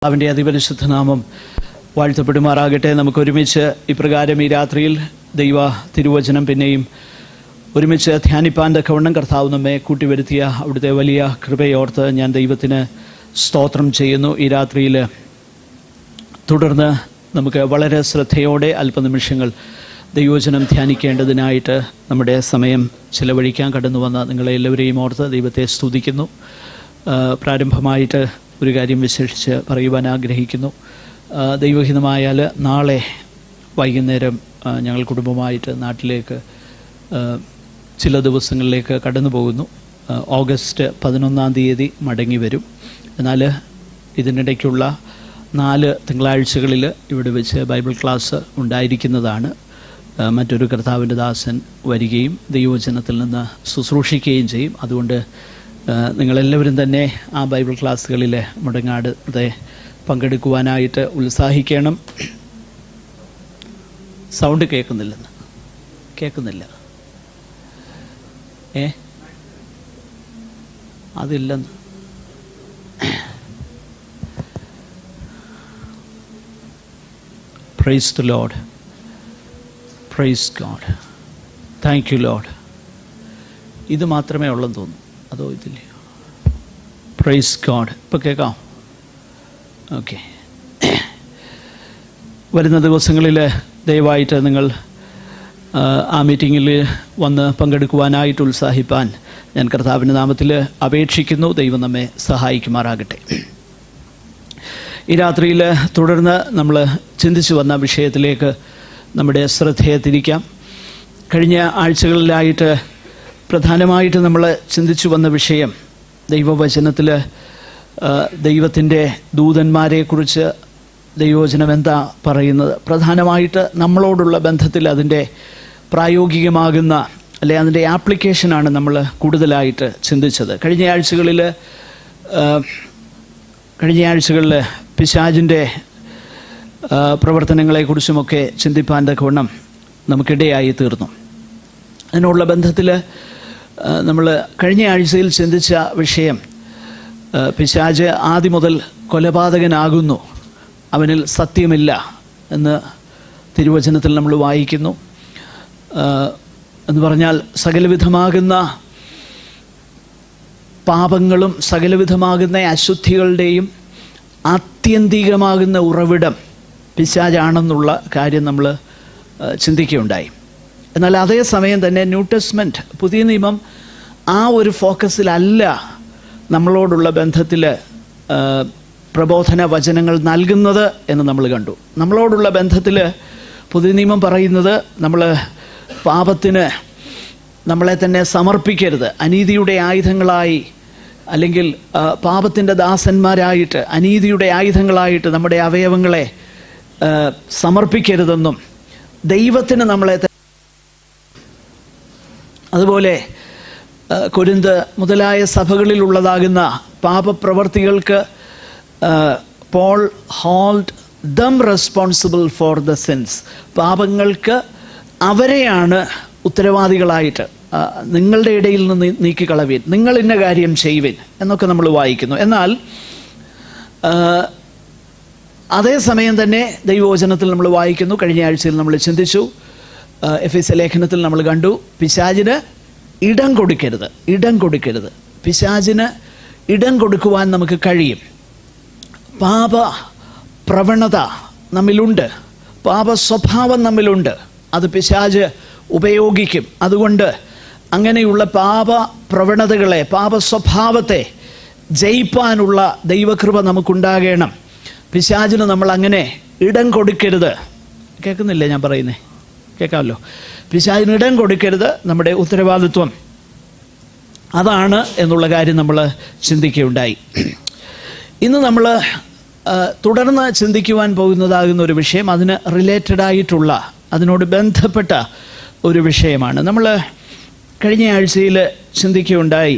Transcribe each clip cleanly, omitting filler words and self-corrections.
അവൻ്റെ അതിപരിശുദ്ധ നാമം വാഴ്ത്തപ്പെടുമാറാകട്ടെ. നമുക്കൊരുമിച്ച് ഇപ്രകാരം ഈ രാത്രിയിൽ ദൈവ തിരുവചനം പിന്നെയും ഒരുമിച്ച് ധ്യാനിപ്പാൻ തക്കവണ്ണം കർത്താവ് നമ്മെ കൂട്ടിവരുത്തിയ അവിടുത്തെ വലിയ കൃപയോർത്ത് ഞാൻ ദൈവത്തിന് സ്തോത്രം ചെയ്യുന്നു. ഈ രാത്രിയിൽ തുടർന്ന് നമുക്ക് വളരെ ശ്രദ്ധയോടെ അല്പനിമിഷങ്ങൾ ദൈവവചനം ധ്യാനിക്കേണ്ടതിനായിട്ട് നമ്മുടെ സമയം ചിലവഴിക്കാൻ കടന്നു വന്ന നിങ്ങളെല്ലാവരെയും ഓർത്ത് ദൈവത്തെ സ്തുതിക്കുന്നു. പ്രാരംഭമായിട്ട് ഒരു കാര്യം വിശേഷിച്ച് പറയുവാൻ ആഗ്രഹിക്കുന്നു. ദൈവഹിതമായാൽ നാളെ വൈകുന്നേരം ഞങ്ങൾ കുടുംബമായിട്ട് നാട്ടിലേക്ക് ചില ദിവസങ്ങളിലേക്ക് കടന്നു പോകുന്നു. ഓഗസ്റ്റ് 11 മടങ്ങി വരും. എന്നാൽ ഇതിനിടയ്ക്കുള്ള 4 തിങ്കളാഴ്ചകളിൽ ഇവിടെ വെച്ച് ബൈബിൾ ക്ലാസ് ഉണ്ടായിരിക്കുന്നതാണ്. മറ്റൊരു കർത്താവിൻ്റെ ദാസൻ വരികയും ദൈവവചനത്തിൽ നിന്ന് ശുശ്രൂഷിക്കുകയും ചെയ്യും. അതുകൊണ്ട് നിങ്ങളെല്ലാവരും തന്നെ ആ ബൈബിൾ ക്ലാസ്സുകളിൽ മുടങ്ങാതെ പങ്കെടുക്കുവാനായിട്ട് ഉത്സാഹിക്കണം. സൗണ്ട് കേൾക്കുന്നില്ല അതില്ലെന്ന്. Praise the lord, praise God, thank you lord. ഇത് മാത്രമേ ഉള്ളെന്ന് തോന്നുന്നു, അതോ ഇതില്ലയോ? Praise God. ഇപ്പോൾ കേൾക്കാം. ഓക്കെ. വരുന്ന ദിവസങ്ങളിൽ ദയവായിട്ട് നിങ്ങൾ ആ മീറ്റിങ്ങിൽ വന്ന് പങ്കെടുക്കുവാനായിട്ട് ഉത്സാഹിപ്പാൻ ഞാൻ കർത്താവിൻ്റെ നാമത്തിൽ അപേക്ഷിക്കുന്നു. ദൈവം നമ്മെ സഹായിക്കുമാറാകട്ടെ. ഈ രാത്രിയിൽ തുടർന്ന് നമ്മൾ ചിന്തിച്ചു വന്ന വിഷയത്തിലേക്ക് നമ്മുടെ ശ്രദ്ധയെ തിരിക്കാം. കഴിഞ്ഞ ആഴ്ചകളിലായിട്ട് പ്രധാനമായിട്ട് നമ്മൾ ചിന്തിച്ചു വന്ന വിഷയം ദൈവവചനത്തിൽ ദൈവത്തിൻ്റെ ദൂതന്മാരെക്കുറിച്ച് ദൈവവചനം എന്താ പറയുന്നത്, പ്രധാനമായിട്ട് നമ്മളോടുള്ള ബന്ധത്തിൽ അതിൻ്റെ പ്രായോഗികമാകുന്ന അല്ലെ അതിൻ്റെ ആപ്ലിക്കേഷനാണ് നമ്മൾ കൂടുതലായിട്ട് ചിന്തിച്ചത്. കഴിഞ്ഞ ആഴ്ചകളിൽ പിശാചിൻ്റെ പ്രവർത്തനങ്ങളെക്കുറിച്ചുമൊക്കെ ചിന്തിപ്പാൻ തക്കവണ്ണം നമുക്കിടയായി തീർന്നു. അതിനുള്ള ബന്ധത്തിൽ നമ്മൾ കഴിഞ്ഞ ആഴ്ചയിൽ ചിന്തിച്ച വിഷയം പിശാച് ആദ്യം മുതൽ കൊലപാതകനാകുന്നു, അവനിൽ സത്യമില്ല എന്ന് തിരുവചനത്തിൽ നമ്മൾ വായിക്കുന്നു. എന്ന് പറഞ്ഞാൽ സകലവിധമാകുന്ന പാപങ്ങളും സകലവിധമാകുന്ന അശുദ്ധികളുടെയും ആത്യന്തികമാകുന്ന ഉറവിടം പിശാചാണെന്നുള്ള കാര്യം നമ്മൾ ചിന്തിക്കുകയുണ്ടായി. എന്നാൽ അതേസമയം തന്നെ ന്യൂ ടെസ്റ്റ്മെൻറ്റ്, പുതിയ നിയമം ആ ഒരു ഫോക്കസിലല്ല നമ്മളോടുള്ള ബന്ധത്തിൽ പ്രബോധന വചനങ്ങൾ നൽകുന്നത് എന്ന് നമ്മൾ കണ്ടു. നമ്മളോടുള്ള ബന്ധത്തിൽ പുതിയ നിയമം പറയുന്നത് നമ്മൾ പാപത്തിന് നമ്മളെ തന്നെ സമർപ്പിക്കരുത്, അനീതിയുടെ ആയുധങ്ങളായി അല്ലെങ്കിൽ പാപത്തിൻ്റെ ദാസന്മാരായിട്ട് അനീതിയുടെ ആയുധങ്ങളായിട്ട് നമ്മുടെ അവയവങ്ങളെ സമർപ്പിക്കരുതെന്നും ദൈവത്തിന് നമ്മളെ, അതുപോലെ കൊരിന്ത് മുതലായ സഭകളിലുള്ളതാകുന്ന പാപപ്രവർത്തികൾക്ക് Paul hold them responsible for the sins, പാപങ്ങൾക്ക് അവരെയാണ് ഉത്തരവാദികളായിട്ട്, നിങ്ങളുടെ ഇടയിൽ നിന്ന് നീക്കിക്കളവീൻ, നിങ്ങൾ ഇന്ന കാര്യം ചെയ്യുവിൻ എന്നൊക്കെ നമ്മൾ വായിക്കുന്നു. എന്നാൽ അതേസമയം തന്നെ ദൈവവചനത്തിൽ നമ്മൾ വായിക്കുന്നു, കഴിഞ്ഞ ആഴ്ചയിൽ നമ്മൾ ചിന്തിച്ചു, എഫെസ്യ ലേഖനത്തിൽ നമ്മൾ കണ്ടു, പിശാചിന് ഇടം കൊടുക്കരുത്. പിശാചിന് ഇടം കൊടുക്കുവാൻ നമുക്ക് കഴിയും. പാപ പ്രവണത നമ്മിലുണ്ട്, പാപ സ്വഭാവം നമ്മിലുണ്ട്, അത് പിശാച് ഉപയോഗിക്കും. അതുകൊണ്ട് അങ്ങനെയുള്ള പാപ പ്രവണതകളെ, പാപ സ്വഭാവത്തെ ജയിപ്പാനുള്ള ദൈവകൃപ നമുക്കുണ്ടാകണം. പിശാചിന് നമ്മൾ അങ്ങനെ ഇടം കൊടുക്കരുത്. കേൾക്കുന്നില്ലേ ഞാൻ പറയുന്നേ? കേൾക്കാമല്ലോ. പിശാചിന് ഇടം കൊടുക്കരുത്, നമ്മുടെ ഉത്തരവാദിത്വം അതാണ് എന്നുള്ള കാര്യം നമ്മൾ ചിന്തിക്കുകയുണ്ടായി. ഇന്ന് നമ്മൾ തുടർന്ന് ചിന്തിക്കുവാൻ പോകുന്നതാകുന്ന ഒരു വിഷയം അതിന് റിലേറ്റഡായിട്ടുള്ള, അതിനോട് ബന്ധപ്പെട്ട ഒരു വിഷയമാണ്. നമ്മൾ കഴിഞ്ഞ ആഴ്ചയിൽ ചിന്തിക്കുകയുണ്ടായി,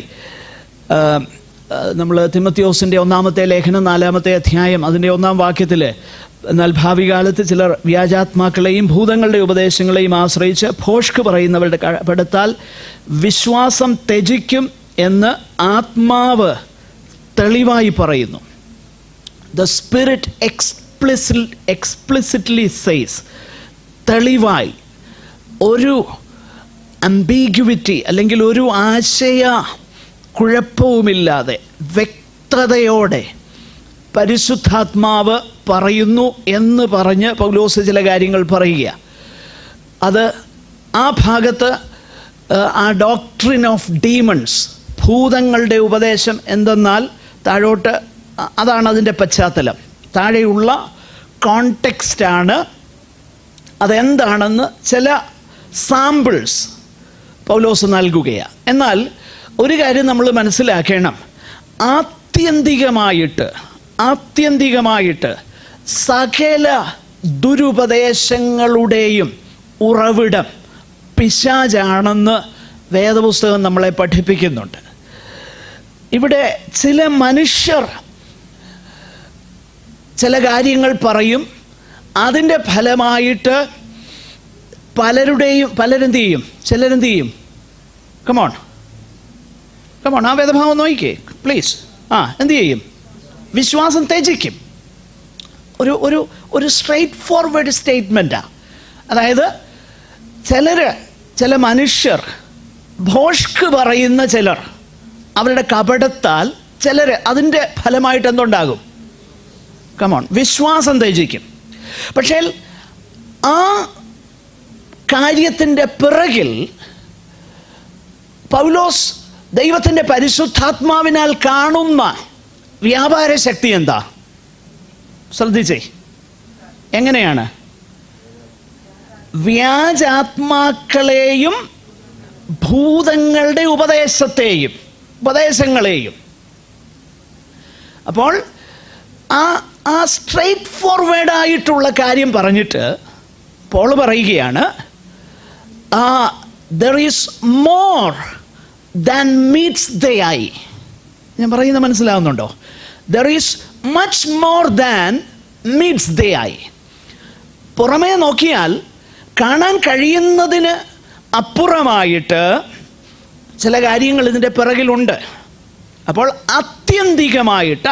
നമ്മൾ തിമോത്തിയോസിൻ്റെ 1-ാമത്തെ ലേഖനം 4-ാമത്തെ അധ്യായം അതിൻ്റെ 1-ാം വാക്യത്തിൽ, എന്നാൽ ഭാവി കാലത്ത് ചിലർ വ്യാജാത്മാക്കളെയും ഭൂതങ്ങളുടെ ഉപദേശങ്ങളെയും ആശ്രയിച്ച് ഭോഷ്ക് പറയുന്നവരുടെ പെടുത്താൽ വിശ്വാസം ത്യജിക്കും എന്ന് ആത്മാവ് തെളിവായി പറയുന്നു. ദ സ്പിരിറ്റ് എക്സ്പ്ലിസിറ്റ്ലി സേസ്, തെളിവായി, ഒരു അംബിഗ്വിറ്റി അല്ലെങ്കിൽ ഒരു ആശയ കുഴപ്പവുമില്ലാതെ വ്യക്തതയോടെ പരിശുദ്ധാത്മാവ് പറയുന്നു എന്ന് പറഞ്ഞ് പൗലോസ് ചില കാര്യങ്ങൾ പറയുക. അത് ആ ഭാഗത്ത് ആ ഡോക്ട്രിൻ ഓഫ് ഡീമൺസ്, ഭൂതങ്ങളുടെ ഉപദേശം എന്തെന്നാൽ താഴോട്ട് അതാണ് അതിൻ്റെ പശ്ചാത്തലം. താഴെയുള്ള കോണ്ടെക്സ്റ്റാണ് അതെന്താണെന്ന് ചില സാമ്പിൾസ് പൗലോസ് നൽകുകയാണ്. എന്നാൽ ഒരു കാര്യം നമ്മൾ മനസ്സിലാക്കണം, ആത്യന്തികമായിട്ട് സകല ദുരുപദേശങ്ങളുടെയും ഉറവിടം പിശാചാണെന്ന് വേദപുസ്തകം നമ്മളെ പഠിപ്പിക്കുന്നുണ്ട്. ഇവിടെ ചില മനുഷ്യർ ചില കാര്യങ്ങൾ പറയും, അതിൻ്റെ ഫലമായിട്ട് ചിലരെന്ത് ചെയ്യും? കമോൺ ആ വേദഭാവം നോക്കിക്കേ പ്ലീസ്. എന്ത് ചെയ്യും? വിശ്വാസം ത്യജിക്കും. ഒരു സ്ട്രെയിറ്റ് ഫോർവേഡ് സ്റ്റേറ്റ്മെൻറ്റാണ്. അതായത് ചില മനുഷ്യർ, ഭോഷ്ക് പറയുന്ന ചിലർ, അവരുടെ കപടത്താൽ ചിലർ അതിൻ്റെ ഫലമായിട്ട് എന്തുണ്ടാകും? കമോൺ, വിശ്വാസം ത്യജിക്കും. പക്ഷേ ആ കാര്യത്തിൻ്റെ പിറകിൽ പൗലോസ് ദൈവത്തിൻ്റെ പരിശുദ്ധാത്മാവിനാൽ കാണുന്ന വ്യാപാര ശക്തി എന്താ? ശ്രദ്ധിച്ചേ, എങ്ങനെയാണ്? വ്യാജാത്മാക്കളെയും ഭൂതങ്ങളുടെ ഉപദേശങ്ങളെയും. അപ്പോൾ ആ സ്ട്രെയിറ്റ് ഫോർവേഡായിട്ടുള്ള കാര്യം പറഞ്ഞിട്ട് പോൾ പറയുകയാണ്, there is more than meets the eye. ഞാൻ പറയുന്നത് മനസ്സിലാവുന്നുണ്ടോ? There is much more than meets the eye. പുറമേ നോക്കിയാൽ കാണാൻ കഴിയുന്നതിന് അപ്പുറമായിട്ട് ചില കാര്യങ്ങൾ ഇതിൻ്റെ പിറകിലുണ്ട്. അപ്പോൾ ആത്യന്തികമായിട്ട്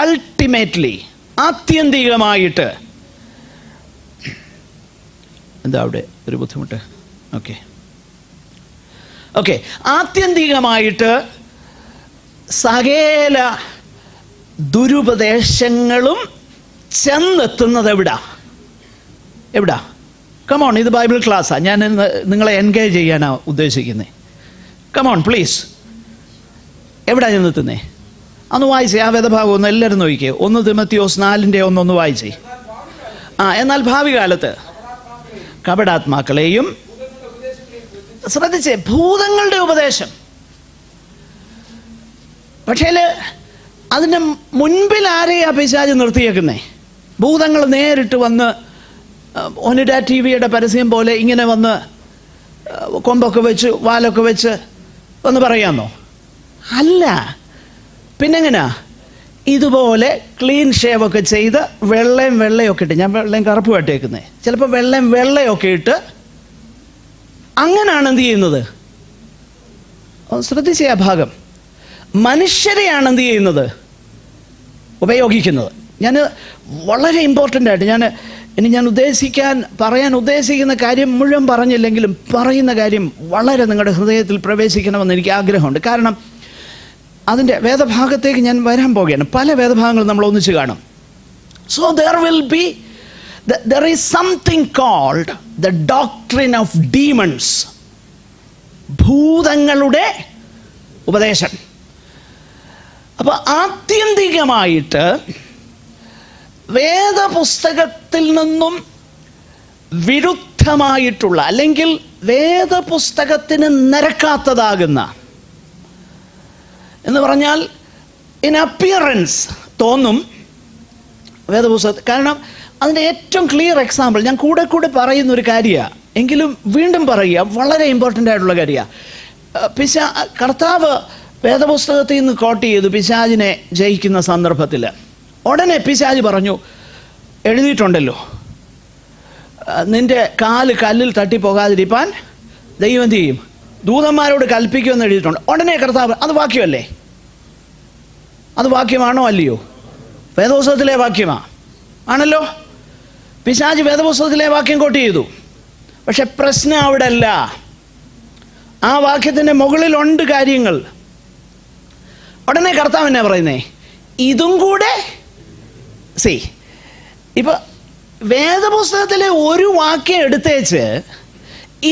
എന്താ അവിടെ ഒരു ബുദ്ധിമുട്ട്? ഓക്കെ ആത്യന്തികമായിട്ട് സകല ദുരുപദേശങ്ങളും ചെന്നെത്തുന്നത് എവിടാ? കമോൺ, ഇത് ബൈബിൾ ക്ലാസ്സാണ്. ഞാൻ നിങ്ങളെ എൻഗേജ് ചെയ്യാനാണ് ഉദ്ദേശിക്കുന്നത്. Come on please. എവിടാ ചെന്നെത്തുന്നേ? അന്ന് വായിച്ചേ ആ വേദഭാഗം ഒന്ന് എല്ലാവരും നോക്കിക്കേ. 1 തിമോത്തിയോസ് 4:1 വായിച്ചേ. എന്നാൽ ഭാവി കാലത്ത് കപടാത്മാക്കളെയും, ശ്രദ്ധിച്ചേ, ഭൂതങ്ങളുടെ ഉപദേശം. പക്ഷേ അതിൻ്റെ മുൻപിൽ ആരെയാ പിശാച് നിർത്തിയേക്കുന്നേ? ഭൂതങ്ങൾ നേരിട്ട് വന്ന് ഒനിഡ TV-യുടെ പരസ്യം പോലെ ഇങ്ങനെ വന്ന് കൊമ്പൊക്കെ വെച്ച് വാലൊക്കെ വെച്ച് ഒന്ന് പറയാന്നോ? അല്ല. പിന്നെങ്ങനാ? ഇതുപോലെ ക്ലീൻ ഷേവൊക്കെ ചെയ്ത് വെള്ളയൊക്കെ ഇട്ട്, ഞാൻ വെള്ളയും കറുപ്പുമായിട്ട് കേൾക്കുന്നത്, ചിലപ്പോൾ വെള്ളയൊക്കെ ഇട്ട് അങ്ങനെയാണ് എന്ത് ചെയ്യുന്നത്? ശ്രദ്ധിച്ചേ ആ ഭാഗം. മനുഷ്യരെയാണ് എന്ത് ചെയ്യുന്നത്? ഉപയോഗിക്കുന്നത്. ഞാൻ വളരെ ഇമ്പോർട്ടൻ്റ് ആയിട്ട് ഞാൻ പറയാൻ ഉദ്ദേശിക്കുന്ന കാര്യം മുഴുവൻ പറഞ്ഞില്ലെങ്കിലും പറയുന്ന കാര്യം വളരെ നിങ്ങളുടെ ഹൃദയത്തിൽ പ്രവേശിക്കണമെന്ന് എനിക്ക് ആഗ്രഹമുണ്ട്. കാരണം അതിൻ്റെ വേദഭാഗത്തേക്ക് ഞാൻ വരാൻ പോവുകയാണ്. പല വേദഭാഗങ്ങളും നമ്മൾ ഒന്നിച്ച് കാണും. So there is something called the doctrine of demons. ഭൂതങ്ങളുടെ ഉപദേശം. അപ്പോൾ ആത്യന്തികമായിട്ട് വേദപുസ്തകത്തിൽ നിന്നും വിരുദ്ധമായിട്ടുള്ള, അല്ലെങ്കിൽ വേദപുസ്തകത്തിന് നിരക്കാത്തതാകുന്ന, എന്ന് പറഞ്ഞാൽ ഇൻ അപ്പിയറൻസ് തോന്നും വേദപുസ്തകത്തിൽ. കാരണം അതിൻ്റെ ഏറ്റവും ക്ലിയർ എക്സാമ്പിൾ ഞാൻ കൂടെ പറയുന്നൊരു കാര്യമാണ്, എങ്കിലും വീണ്ടും പറയുക, വളരെ ഇമ്പോർട്ടൻ്റ് ആയിട്ടുള്ള കാര്യമാണ്. കർത്താവ് വേദപുസ്തകത്തിൽ നിന്ന് കോട്ട് ചെയ്തു പിശാചിനെ ജയിക്കുന്ന സന്ദർഭത്തിൽ ഉടനെ പിശാച് പറഞ്ഞു, എഴുതിയിട്ടുണ്ടല്ലോ, നിൻ്റെ കാല് കല്ലിൽ തട്ടിപ്പോകാതിരിപ്പാൻ ദൈവം എന്ത് ചെയ്യും? ദൂതന്മാരോട് കൽപ്പിക്കുമെന്ന് എഴുതിയിട്ടുണ്ട്. ഉടനെ കർത്താവ്, അത് വാക്യമല്ലേ? അത് വാക്യമാണോ അല്ലയോ? വേദപുസ്തകത്തിലെ വാക്യമാണ്. ആണല്ലോ. പിശാച് വേദപുസ്തകത്തിലെ വാക്യം കോട്ട് ചെയ്തു. പക്ഷെ പ്രശ്നം അവിടെ അല്ല. ആ വാക്യത്തിൻ്റെ മുകളിലുണ്ട് കാര്യങ്ങൾ. ഉടനെ കർത്താവ് എന്നാ പറയുന്നേ? ഇതും കൂടെ ഇപ്പൊ വേദപുസ്തകത്തിലെ ഒരു വാക്യം എടുത്തേച്ച്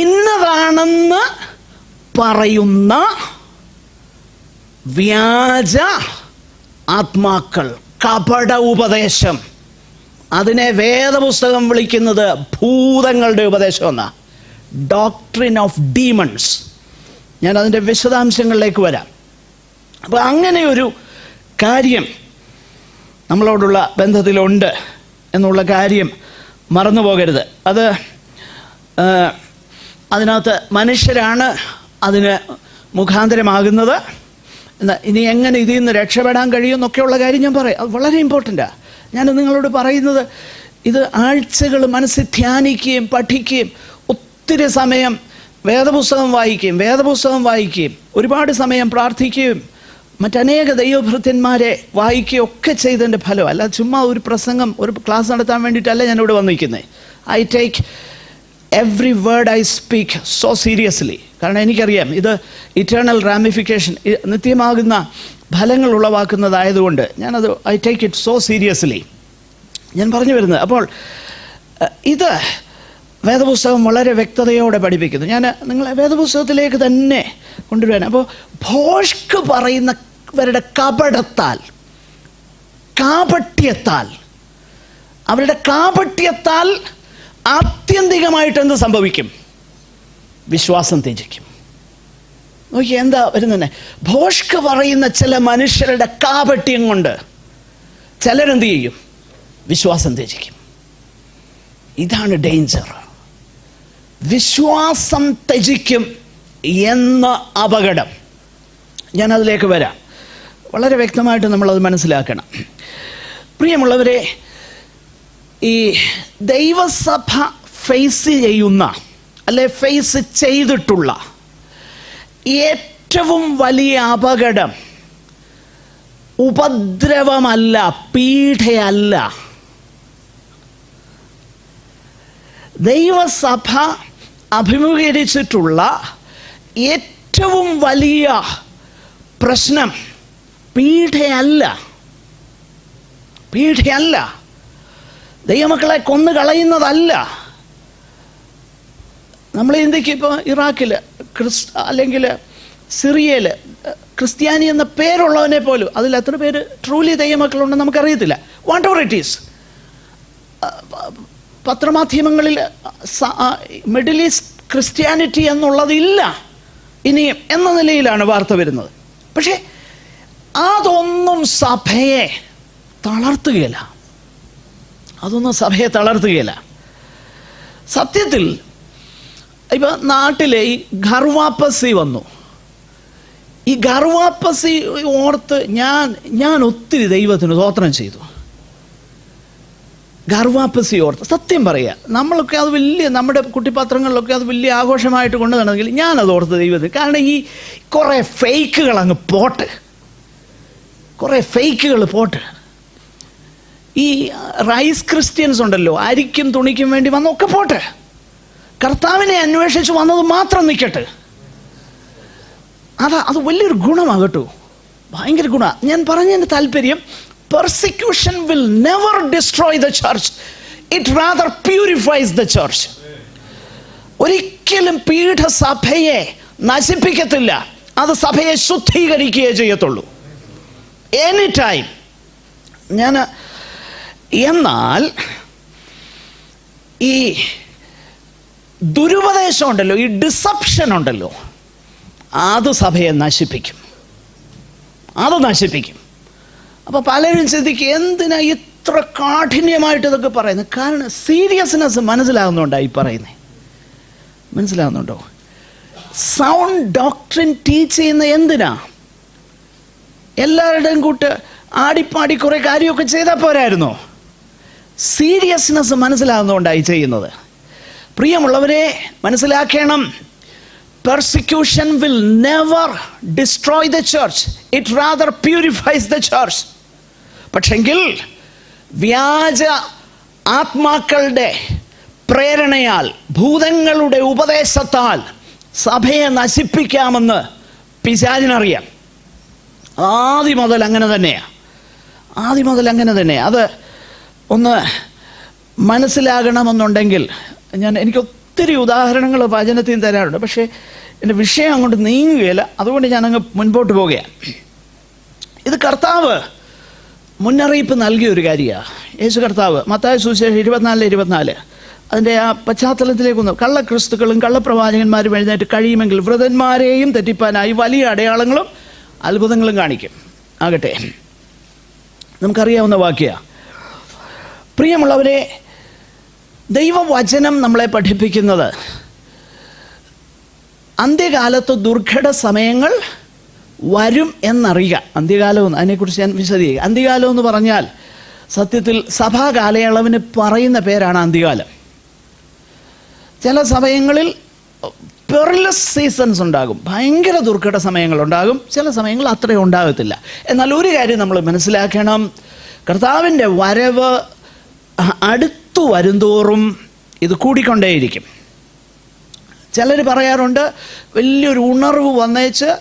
ഇന്നതാണെന്ന് പറയുന്ന വ്യാജ ആത്മാക്കൾ, കപട ഉപദേശം, അതിനെ വേദപുസ്തകം വിളിക്കുന്നത് ഭൂതങ്ങളുടെ ഉപദേശം എന്നാ. Doctrine of demons. ഞാൻ അതിൻ്റെ വിശദാംശങ്ങളിലേക്ക് വരാം. അപ്പോൾ അങ്ങനെ ഒരു കാര്യം നമ്മളോടുള്ള ബന്ധത്തിലുണ്ട് എന്നുള്ള കാര്യം മറന്നു പോകരുത്. അതിനകത്ത് മനുഷ്യരാണ് അതിന് മുഖാന്തരമാകുന്നത്. ഇനി എങ്ങനെ ഇതിൽ നിന്ന് രക്ഷപ്പെടാൻ കഴിയുമെന്നൊക്കെയുള്ള കാര്യം ഞാൻ പറയാം. അത് വളരെ ഇമ്പോർട്ടൻ്റാണ്. ഞാൻ നിങ്ങളോട് പറയുന്നത് ഇത് ആഴ്ചകൾ മനസ്സിൽ ധ്യാനിക്കുകയും പഠിക്കുകയും ഒത്തിരി സമയം വേദപുസ്തകം വായിക്കുകയും ഒരുപാട് സമയം പ്രാർത്ഥിക്കുകയും മറ്റനേക ദൈവഭൃത്യന്മാരെ വായിക്കുകയും ഒക്കെ ചെയ്തതിൻ്റെ ഫലം. അല്ല ചുമ്മാ ഒരു പ്രസംഗം, ഒരു ക്ലാസ് നടത്താൻ വേണ്ടിയിട്ടല്ല ഞാനിവിടെ വന്നിരിക്കുന്നത്. I take every word I speak so seriously. കാരണം എനിക്കറിയാം ഇത് ഇറ്റേണൽ റാമിഫിക്കേഷൻ, നിത്യമാകുന്ന ഫലങ്ങൾ ഉളവാക്കുന്നതായതുകൊണ്ട് ഞാനത് I take it so seriously. ഞാൻ പറഞ്ഞു വരുന്നത്, അപ്പോൾ ഇത് വേദപുസ്തകം വളരെ വ്യക്തതയോടെ പഠിപ്പിക്കുന്നു. ഞാൻ നിങ്ങളെ വേദപുസ്തകത്തിലേക്ക് തന്നെ കൊണ്ടുവരാൻ. അപ്പോൾ ഭോഷ്ക് പറയുന്നവരുടെ അവരുടെ കാപട്യത്താൽ ആത്യന്തികമായിട്ട് എന്ത് സംഭവിക്കും? വിശ്വാസം ത്യജിക്കും. നോക്കി എന്താ വരുന്നതന്നെ. ഭോഷ്ക് പറയുന്ന ചില മനുഷ്യരുടെ കാപട്യം കൊണ്ട് ചിലരെന്ത് ചെയ്യും? വിശ്വാസം ത്യജിക്കും. ഇതാണ് ഡേഞ്ചർ. വിശ്വാസം ത്യജിക്കും എന്ന അപകടം. ഞാനതിലേക്ക് വരാം. വളരെ വ്യക്തമായിട്ട് നമ്മളത് മനസ്സിലാക്കണം. പ്രിയമുള്ളവരെ, ഈ ദൈവസഭ ഫേസ് ചെയ്യുന്ന ഫേസ് ചെയ്തിട്ടുള്ള ഏറ്റവും വലിയ അപകടം ഉപദ്രവമല്ല, പീഡയല്ല. ദൈവസഭ അഭിമുഖീകരിച്ചിട്ടുള്ള ഏറ്റവും വലിയ പ്രശ്നം പീഡയല്ല. ദൈവമക്കളെ കൊന്നു കളയുന്നതല്ല. നമ്മൾ ചിന്തിക്കും, ഇപ്പോൾ ഇറാഖിൽ അല്ലെങ്കിൽ സിറിയയിൽ ക്രിസ്ത്യാനി എന്ന പേരുള്ളവനെ പോലും അതിൽ എത്ര പേര് ട്രൂലി ദൈവമക്കളുണ്ടെന്ന് നമുക്കറിയത്തില്ല. വാട്ട് എവർ ഇറ്റ് ഈസ്, പത്രമാധ്യമങ്ങളിൽ മിഡിൽ ഈസ്റ്റ് ക്രിസ്ത്യാനിറ്റി എന്നുള്ളതില്ല ഇനിയും എന്ന നിലയിലാണ് വാർത്ത വരുന്നത്. പക്ഷേ അതൊന്നും സഭയെ തളർത്തുകയില്ല. സത്യത്തിൽ ഇപ്പം നാട്ടിലെ ഈ ഘർവാപ്പസി വന്നു. ഈ ഘർവാപ്പസി ഓർത്ത് ഞാൻ ഒത്തിരി ദൈവത്തിന് സ്തോത്രം ചെയ്തു. ഘർവാപ്പസി ഓർത്ത് സത്യം പറയുക, നമ്മളൊക്കെ അത് നമ്മുടെ കുട്ടിപ്പത്രങ്ങളിലൊക്കെ അത് വലിയ ആഘോഷമായിട്ട് കൊണ്ടു നടന്നെങ്കിൽ ഞാനത് ഓർത്ത് ദൈവത്തിന്. കാരണം ഈ കുറേ ഫേക്കുകൾ അങ്ങ് പോട്ട്. ഈ റൈസ് ക്രിസ്ത്യൻസ് ഉണ്ടല്ലോ, അരിക്കും തുണിക്കും വേണ്ടി വന്നൊക്കെ പോട്ടെ. കർത്താവിനെ അന്വേഷിച്ച് വന്നത് മാത്രം നിൽക്കട്ടെ. അത് വലിയൊരു ഗുണമാണ് കേട്ടോ, ഭയങ്കര ഗുണമാണ്. ഞാൻ പറഞ്ഞതിൻ്റെ താല്പര്യം, persecution will never destroy the church, it rather purifies the church. ഒരിക്കലും പീഠസഭയെ നശിപ്പിക്കത്തില്ല, അത് സഭയെ ശുദ്ധീകരിക്കുകയേ ചെയ്യത്തുള്ളൂ. Any time. എന്നാൽ ഈ ദുരുപദേശം ഉണ്ടല്ലോ, ഈ ഡിസപ്ഷൻ ഉണ്ടല്ലോ, അത് സഭയെ നശിപ്പിക്കും. അപ്പോൾ പലരും ചിന്തിക്കും, എന്തിനാ ഇത്ര കാഠിന്യമായിട്ട് ഇതൊക്കെ പറയുന്നത്? കാരണം സീരിയസ്നെസ് മനസ്സിലാകുന്നുണ്ടോ? മനസ്സിലാകുന്നുണ്ടോ? സൗണ്ട് ഡോക്ട്രിൻ ടീച്ച് ചെയ്യുന്ന എന്തിനാ? എല്ലാവരുടെയും കൂട്ട് ആടിപ്പാടി കുറേ കാര്യമൊക്കെ ചെയ്താൽ പോരായിരുന്നോ? സീരിയസ്നെസ് മനസ്സിലാകുന്നുണ്ടായി ചെയ്യുന്നത്. പ്രിയമുള്ളവരെ, മനസ്സിലാക്കണം, persecution will never destroy the church, it rather purifies the church. പക്ഷെങ്കിൽ വ്യാജ ആത്മാക്കളുടെ പ്രേരണയാൽ, ഭൂതങ്ങളുടെ ഉപദേശത്താൽ സഭയെ നശിപ്പിക്കാമെന്ന് പിശാചിനറിയാം. ആദ്യം മുതൽ അങ്ങനെ തന്നെയാണ്. അത് ഒന്ന് മനസ്സിലാകണമെന്നുണ്ടെങ്കിൽ എനിക്ക് ഒത്തിരി ഉദാഹരണങ്ങൾ വചനത്തിൽ തരാറുണ്ട്. പക്ഷേ എൻ്റെ വിഷയം അങ്ങോട്ട് നീങ്ങുകയില്ല. അതുകൊണ്ട് ഞാനങ്ങ് മുൻപോട്ട് പോവുകയാണ്. ഇത് കർത്താവ് മുന്നറിയിപ്പ് നൽകിയ ഒരു കാര്യമാണ്. യേശു കർത്താവ് മത്തായി സുവിശേഷം 24:24 അതിൻ്റെ ആ പശ്ചാത്തലത്തിലേക്കൊന്ന്, കള്ളക്രിസ്തുക്കളും കള്ളപ്രവാചകന്മാരും എഴുന്നേറ്റ് കഴിയുമെങ്കിൽ വ്രതന്മാരെയും തെറ്റിപ്പാനായി വലിയ അടയാളങ്ങളും അത്ഭുതങ്ങളും കാണിക്കും. ആകട്ടെ, നമുക്കറിയാവുന്ന വാക്യമാണ്. പ്രിയമുള്ളവരെ, ദൈവവചനം നമ്മളെ പഠിപ്പിക്കുന്നത് അന്ത്യകാലത്ത് ദുർഘട സമയങ്ങൾ വരും എന്നറിയുക. അന്ത്യകാലം അതിനെക്കുറിച്ച് ഞാൻ വിശദീകരിക്കുക. അന്ത്യകാലം എന്ന് പറഞ്ഞാൽ സത്യത്തിൽ സഭാ കാലയളവിന് പറയുന്ന പേരാണ് അന്ത്യകാലം. ചില സമയങ്ങളിൽ പെറിലസ് സീസൺസ് ഉണ്ടാകും, ഭയങ്കര ദുർഘട സമയങ്ങളുണ്ടാകും. ചില സമയങ്ങൾ അത്രയും ഉണ്ടാകത്തില്ല. എന്നാൽ ഒരു കാര്യം നമ്മൾ മനസ്സിലാക്കണം, കർത്താവിൻ്റെ വരവ് അടുത്തു വരുന്തോറും ഇത് കൂടിക്കൊണ്ടേയിരിക്കും. ചിലർ പറയാറുണ്ട്, വലിയൊരു ഉണർവ് വന്നേച്ച്,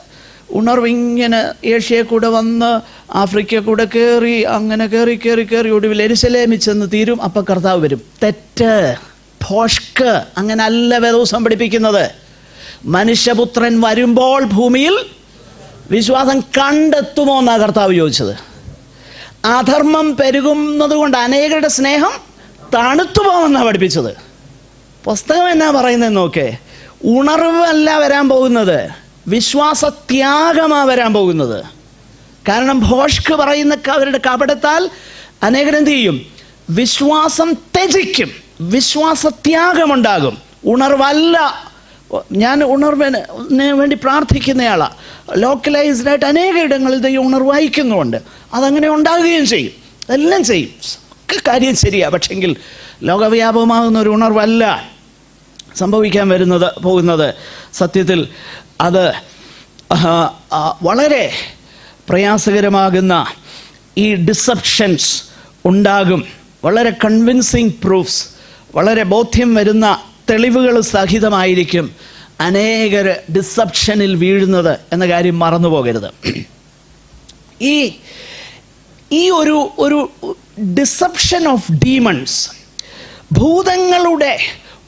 ഉണർവ് ഇങ്ങനെ ഏഷ്യയിൽ കൂടെ വന്ന് ആഫ്രിക്കയിൽ കൂടെ കയറി, അങ്ങനെ കയറി ഒടുവിൽ യെരുശലേമിൽ ചെന്ന് തീരും, അപ്പം കർത്താവ് വരും. തെറ്റ്, ഭോഷ്ക്. അങ്ങനെ അല്ല വേദപുസ്തകം പഠിപ്പിക്കുന്നത്. മനുഷ്യപുത്രൻ വരുമ്പോൾ ഭൂമിയിൽ വിശ്വാസം കണ്ടെത്തുമോ എന്നാണ് കർത്താവ് ചോദിച്ചത്. അധർമ്മം പെരുകുന്നത് കൊണ്ട് അനേകരുടെ സ്നേഹം തണുത്തു പോകുമെന്നാണ് പഠിപ്പിച്ചത്. പുസ്തകം എന്നാ പറയുന്നത് നോക്കേ. ഉണർവല്ല വരാൻ പോകുന്നത്, വിശ്വാസത്യാഗമാണ് വരാൻ പോകുന്നത്. കാരണം ഭോഷ്ക് പറയുന്ന അവരുടെ കപടത്താൽ അനേകരെന്ത് ചെയ്യും? വിശ്വാസം ത്യജിക്കും, വിശ്വാസത്യാഗമുണ്ടാകും. ഉണർവല്ല. ഞാൻ ഉണർവിന് വേണ്ടി പ്രാർത്ഥിക്കുന്നയാളാണ്. ലോക്കലൈസ്ഡായിട്ട് അനേക ഇടങ്ങളിൽ ദൈവം ഉണർവ് അയക്കുന്നുണ്ട്. അതങ്ങനെ ഉണ്ടാകുകയും ചെയ്യും, എല്ലാം ചെയ്യും. ഒക്കെ കാര്യം ശരിയാണ്. പക്ഷെങ്കിൽ ലോകവ്യാപകമാകുന്ന ഒരു ഉണർവല്ല സംഭവിക്കാൻ പോകുന്നത്. സത്യത്തിൽ അത് വളരെ പ്രയാസകരമാകുന്ന ഈ ഡിസെപ്ഷൻസ് ഉണ്ടാകും. വളരെ കൺവിൻസിങ് പ്രൂഫ്സ്, വളരെ ബോധ്യം വരുന്ന തെളിവുകൾ സഹിതമായിരിക്കും അനേകർ ഡിസെപ്ഷനിൽ വീഴുന്നത് എന്ന കാര്യം മറന്നു പോകരുത്. ഈ ഒരു ഡിസെപ്ഷൻ ഓഫ് ഡീമൺസ്, ഭൂതങ്ങളുടെ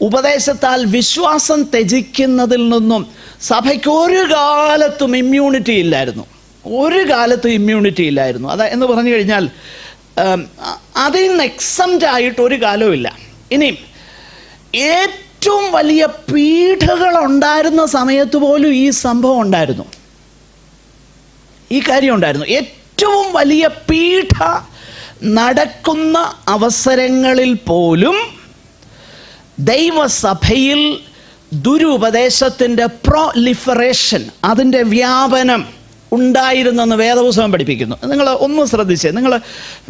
ഉപദേശത്താൽ വിശ്വാസം ത്യജിക്കുന്നതിൽ നിന്നും സഭയ്ക്ക് ഒരു കാലത്തും ഇമ്മ്യൂണിറ്റി ഇല്ലായിരുന്നു. അതാ എന്ന് പറഞ്ഞു കഴിഞ്ഞാൽ അതിൽ നിന്ന് എക്സംറ്റ് ആയിട്ട് ഒരു കാലവും ഇല്ല. ഇനിയും ഏറ്റവും വലിയ പീഡകൾ ഉണ്ടായിരുന്ന സമയത്ത് പോലും ഈ സംഭവം ഉണ്ടായിരുന്നു, ഈ കാര്യം ഉണ്ടായിരുന്നു. ഏറ്റവും വലിയ പീഡ നടക്കുന്ന അവസരങ്ങളിൽ പോലും ദൈവസഭയിൽ ദുരുപദേശത്തിൻ്റെ പ്രൊലിഫറേഷൻ, അതിൻ്റെ വ്യാപനം ഉണ്ടായിരുന്നെന്ന് വേദപുസ്തകം പഠിപ്പിക്കുന്നു. നിങ്ങൾ ഒന്ന് ശ്രദ്ധിച്ചേ, നിങ്ങൾ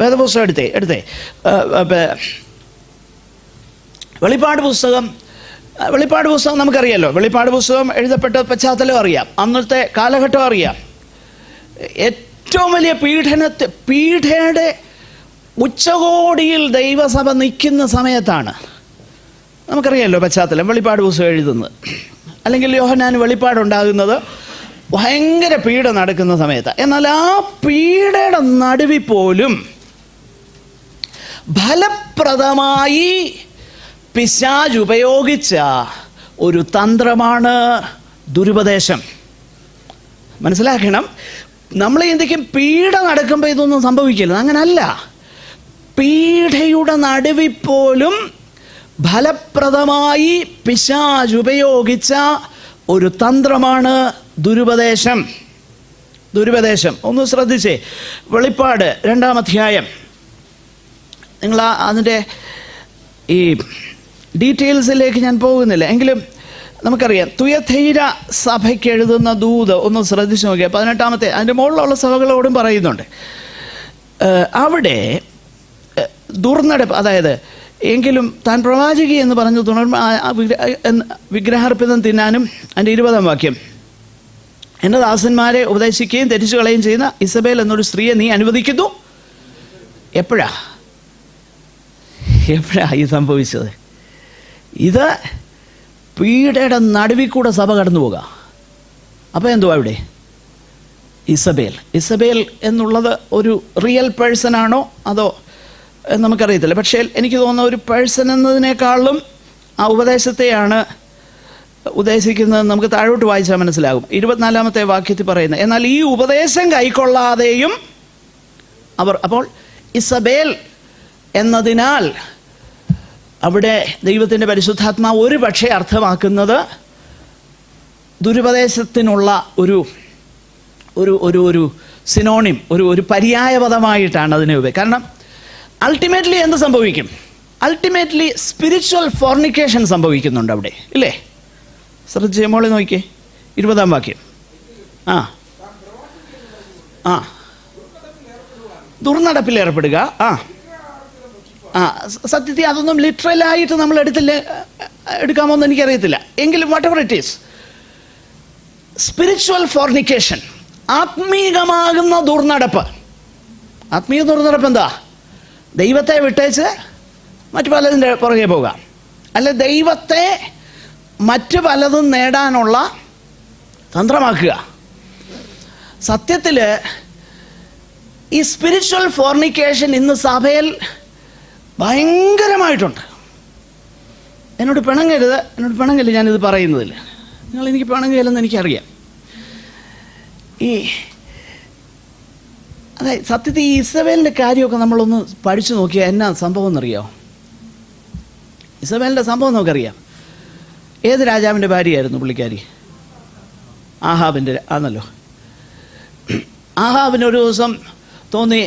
വേദപുസ്തകം എടുത്തേ വെളിപ്പാട് പുസ്തകം നമുക്കറിയാലോ. വെളിപ്പാട് പുസ്തകം എഴുതപ്പെട്ട പശ്ചാത്തലം അറിയാം, അന്നത്തെ കാലഘട്ടം അറിയാം. ഏറ്റവും വലിയ പീഡയുടെ ഉച്ചകോടിയിൽ ദൈവസഭ നിൽക്കുന്ന സമയത്താണ്. നമുക്കറിയാമല്ലോ പശ്ചാത്തലം. വെളിപ്പാട് പുസ്തകം എഴുതുന്നത്, അല്ലെങ്കിൽ യോഹന്നാന് വെളിപ്പാടുണ്ടാകുന്നത് ഭയങ്കര പീഡ നടക്കുന്ന സമയത്താണ്. എന്നാൽ ആ പീഡയുടെ നടുവിൽ പോലും ഫലപ്രദമായി പിശാച് ഉപയോഗിച്ച ഒരു തന്ത്രമാണ് ദുരുപദേശം. മനസ്സിലാക്കണം. നമ്മൾ ചിന്തിക്കും പീഡ നടക്കുമ്പോൾ ഇതൊന്നും സംഭവിക്കില്ല. അങ്ങനല്ല. പീഡയുടെ നടുവിൽ പോലും ഫലപ്രദമായി പിശാച് ഉപയോഗിച്ച ഒരു തന്ത്രമാണ് ദുരുപദേശം. ഒന്ന് ശ്രദ്ധിച്ചേ. വെളിപ്പാട് 2-ാം അധ്യായം. നിങ്ങൾ അതിൻ്റെ ഈ ഡീറ്റെയിൽസിലേക്ക് ഞാൻ പോകുന്നില്ല, എങ്കിലും നമുക്കറിയാം. തുയഥൈര സഭയ്ക്ക് എഴുതുന്ന ദൂത് ഒന്ന് ശ്രദ്ധിച്ചു നോക്കിയാൽ 18-ാമത്തെ അതിൻ്റെ മുകളിലുള്ള സഭകളോടും പറയുന്നുണ്ട്. അവിടെ ദുർനടപ്പ്, അതായത് എങ്കിലും താൻ പ്രവാചകി എന്ന് പറഞ്ഞു വിഗ്രഹാർപ്പിതം തിന്നാനും, അതിൻ്റെ 20-ാം വാക്യം, എൻ്റെ ദാസന്മാരെ ഉപദേശിക്കുകയും തെറ്റിച്ചു കളയുകയും ചെയ്യുന്ന ഇസബേൽ എന്നൊരു സ്ത്രീയെ നീ അനുവദിക്കുന്നു. എപ്പോഴാ? എപ്പോഴാണ് ഈ സംഭവിച്ചത്? ഇത് പീഡയുടെ നടുവിൽ കൂടെ സഭ കടന്നു പോകുക. അപ്പോൾ എന്തുവാ ഇവിടെ? ഇസബേൽ എന്നുള്ളത് ഒരു റിയൽ പേഴ്സണാണോ അതോ നമുക്കറിയത്തില്ല. പക്ഷേ എനിക്ക് തോന്നുന്ന ഒരു പേഴ്സൺ എന്നതിനേക്കാളും ആ ഉപദേശത്തെയാണ് ഉദ്ദേശിക്കുന്നത്. നമുക്ക് താഴോട്ട് വായിച്ചാൽ മനസ്സിലാകും. 24-ാമത്തെ വാക്യത്തിൽ പറയുന്നത്, എന്നാൽ ഈ ഉപദേശം കൈക്കൊള്ളാതെയും അവർ. അപ്പോൾ ഇസബേൽ എന്നതിനാൽ അവിടെ ദൈവത്തിൻ്റെ പരിശുദ്ധാത്മാവ് ഒരു പക്ഷേ അർത്ഥമാക്കുന്നത് ദുരുപദേശത്തിനുള്ള ഒരു ഒരു ഒരു ഒരു സിനോണിം, ഒരു പര്യായപദമായിട്ടാണ് അതിനെ ഉപയോഗിക്കുക. കാരണം അൾട്ടിമേറ്റ്ലി എന്ത് സംഭവിക്കും? അൾട്ടിമേറ്റ്ലി സ്പിരിച്വൽ ഫോർണിക്കേഷൻ സംഭവിക്കുന്നുണ്ട് അവിടെ, ഇല്ലേ? ശ്രദ്ധിച്ച് മോളെ നോക്കിയേ, 20-ാം വാക്യം. ദുർനടപ്പിൽ ഏർപ്പെടുക. സത്യത്തിൽ അതൊന്നും ലിറ്ററലായിട്ട് നമ്മൾ എടുക്കാമോ എന്ന് എനിക്കറിയത്തില്ല. എങ്കിലും whatever it is, spiritual fornication, ആത്മീകമാകുന്ന ദുർനടപ്പ്. ആത്മീയ ദുർനടപ്പ് എന്താ? ദൈവത്തെ വിട്ടേച്ച് മറ്റു പലതിൻ്റെ പുറകെ പോകാം, അല്ലെ ദൈവത്തെ മറ്റു പലതും നേടാനുള്ള തന്ത്രമാക്കുക. സത്യത്തിൽ ഈ സ്പിരിച്വൽ ഫോർണിക്കേഷൻ ഇന്ന് സഭയിൽ ഭയങ്കരമായിട്ടുണ്ട്. എന്നോട് പിണങ്ങല് ഞാനിത് പറയുന്നതിൽ. നിങ്ങൾ എനിക്ക് പിണങ്ങലെന്ന് എനിക്കറിയാം. അതായത് സത്യത്തിൽ ഈ ഇസബേലിൻ്റെ കാര്യമൊക്കെ നമ്മളൊന്ന് പഠിച്ചു നോക്കിയാൽ എന്നാ സംഭവം എന്നറിയാമോ? ഇസബേലിൻ്റെ സംഭവം നമുക്കറിയാം. ഏത് രാജാവിൻ്റെ ഭാര്യയായിരുന്നു പുള്ളിക്കാരി? ആഹാബിൻ്റെ ആണല്ലോ. ആഹാബിന് ഒരു ദിവസം തോന്നി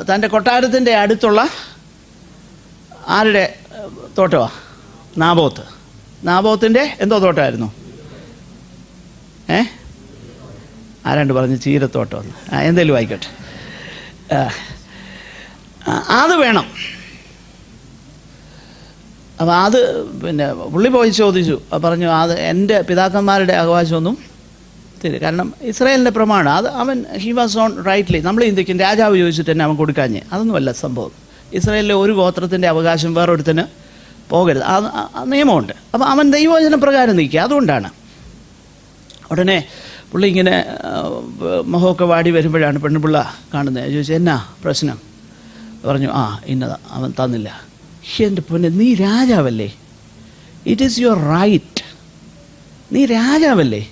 തൻ്റെ കൊട്ടാരത്തിൻ്റെ അടുത്തുള്ള ആരുടെ തോട്ടമാണ്? നാബോത്തിൻ്റെ എന്തോ തോട്ടമായിരുന്നു? ആരാണ്ട് പറഞ്ഞ് ചീരത്തോട്ടമെന്ന്. എന്തേലും ആയിക്കോട്ടെ, അത് വേണം. അപ്പോൾ അത് പിന്നെ പുള്ളി പോയി ചോദിച്ചു. പറഞ്ഞു അത് എൻ്റെ പിതാക്കന്മാരുടെ അവകാശമൊന്നും തരും. കാരണം ഇസ്രായേലിൻ്റെ പ്രമാണം അത് ഹി വാസ് ഓൺ റൈറ്റ്ലി. നമ്മൾ ചിന്തിക്കും രാജാവ് ചോദിച്ചിട്ട് തന്നെ അവൻ കൊടുക്കാഞ്ഞ്. അതൊന്നുമല്ല സംഭവം. ഇസ്രായേലിലെ ഒരു ഗോത്രത്തിൻ്റെ അവകാശം വേറൊരുത്തിന് പോകരുത്, ആ നിയമമുണ്ട്. അപ്പോൾ അവൻ ദൈവവചന പ്രകാരം നിൽക്കുക. അതുകൊണ്ടാണ്. ഉടനെ പുള്ളി ഇങ്ങനെ മുഖമൊക്കെ വാടി വരുമ്പോഴാണ് പെണ്ണുപിള്ള കാണുന്നത്. ചോദിച്ചു എന്നാ പ്രശ്നം? പറഞ്ഞു ഇന്നതാ, അവൻ തന്നില്ല. എൻ്റെ പൊന്നെ, നീ രാജാവല്ലേ? It is your right. നീ രാജാവല്ലേ?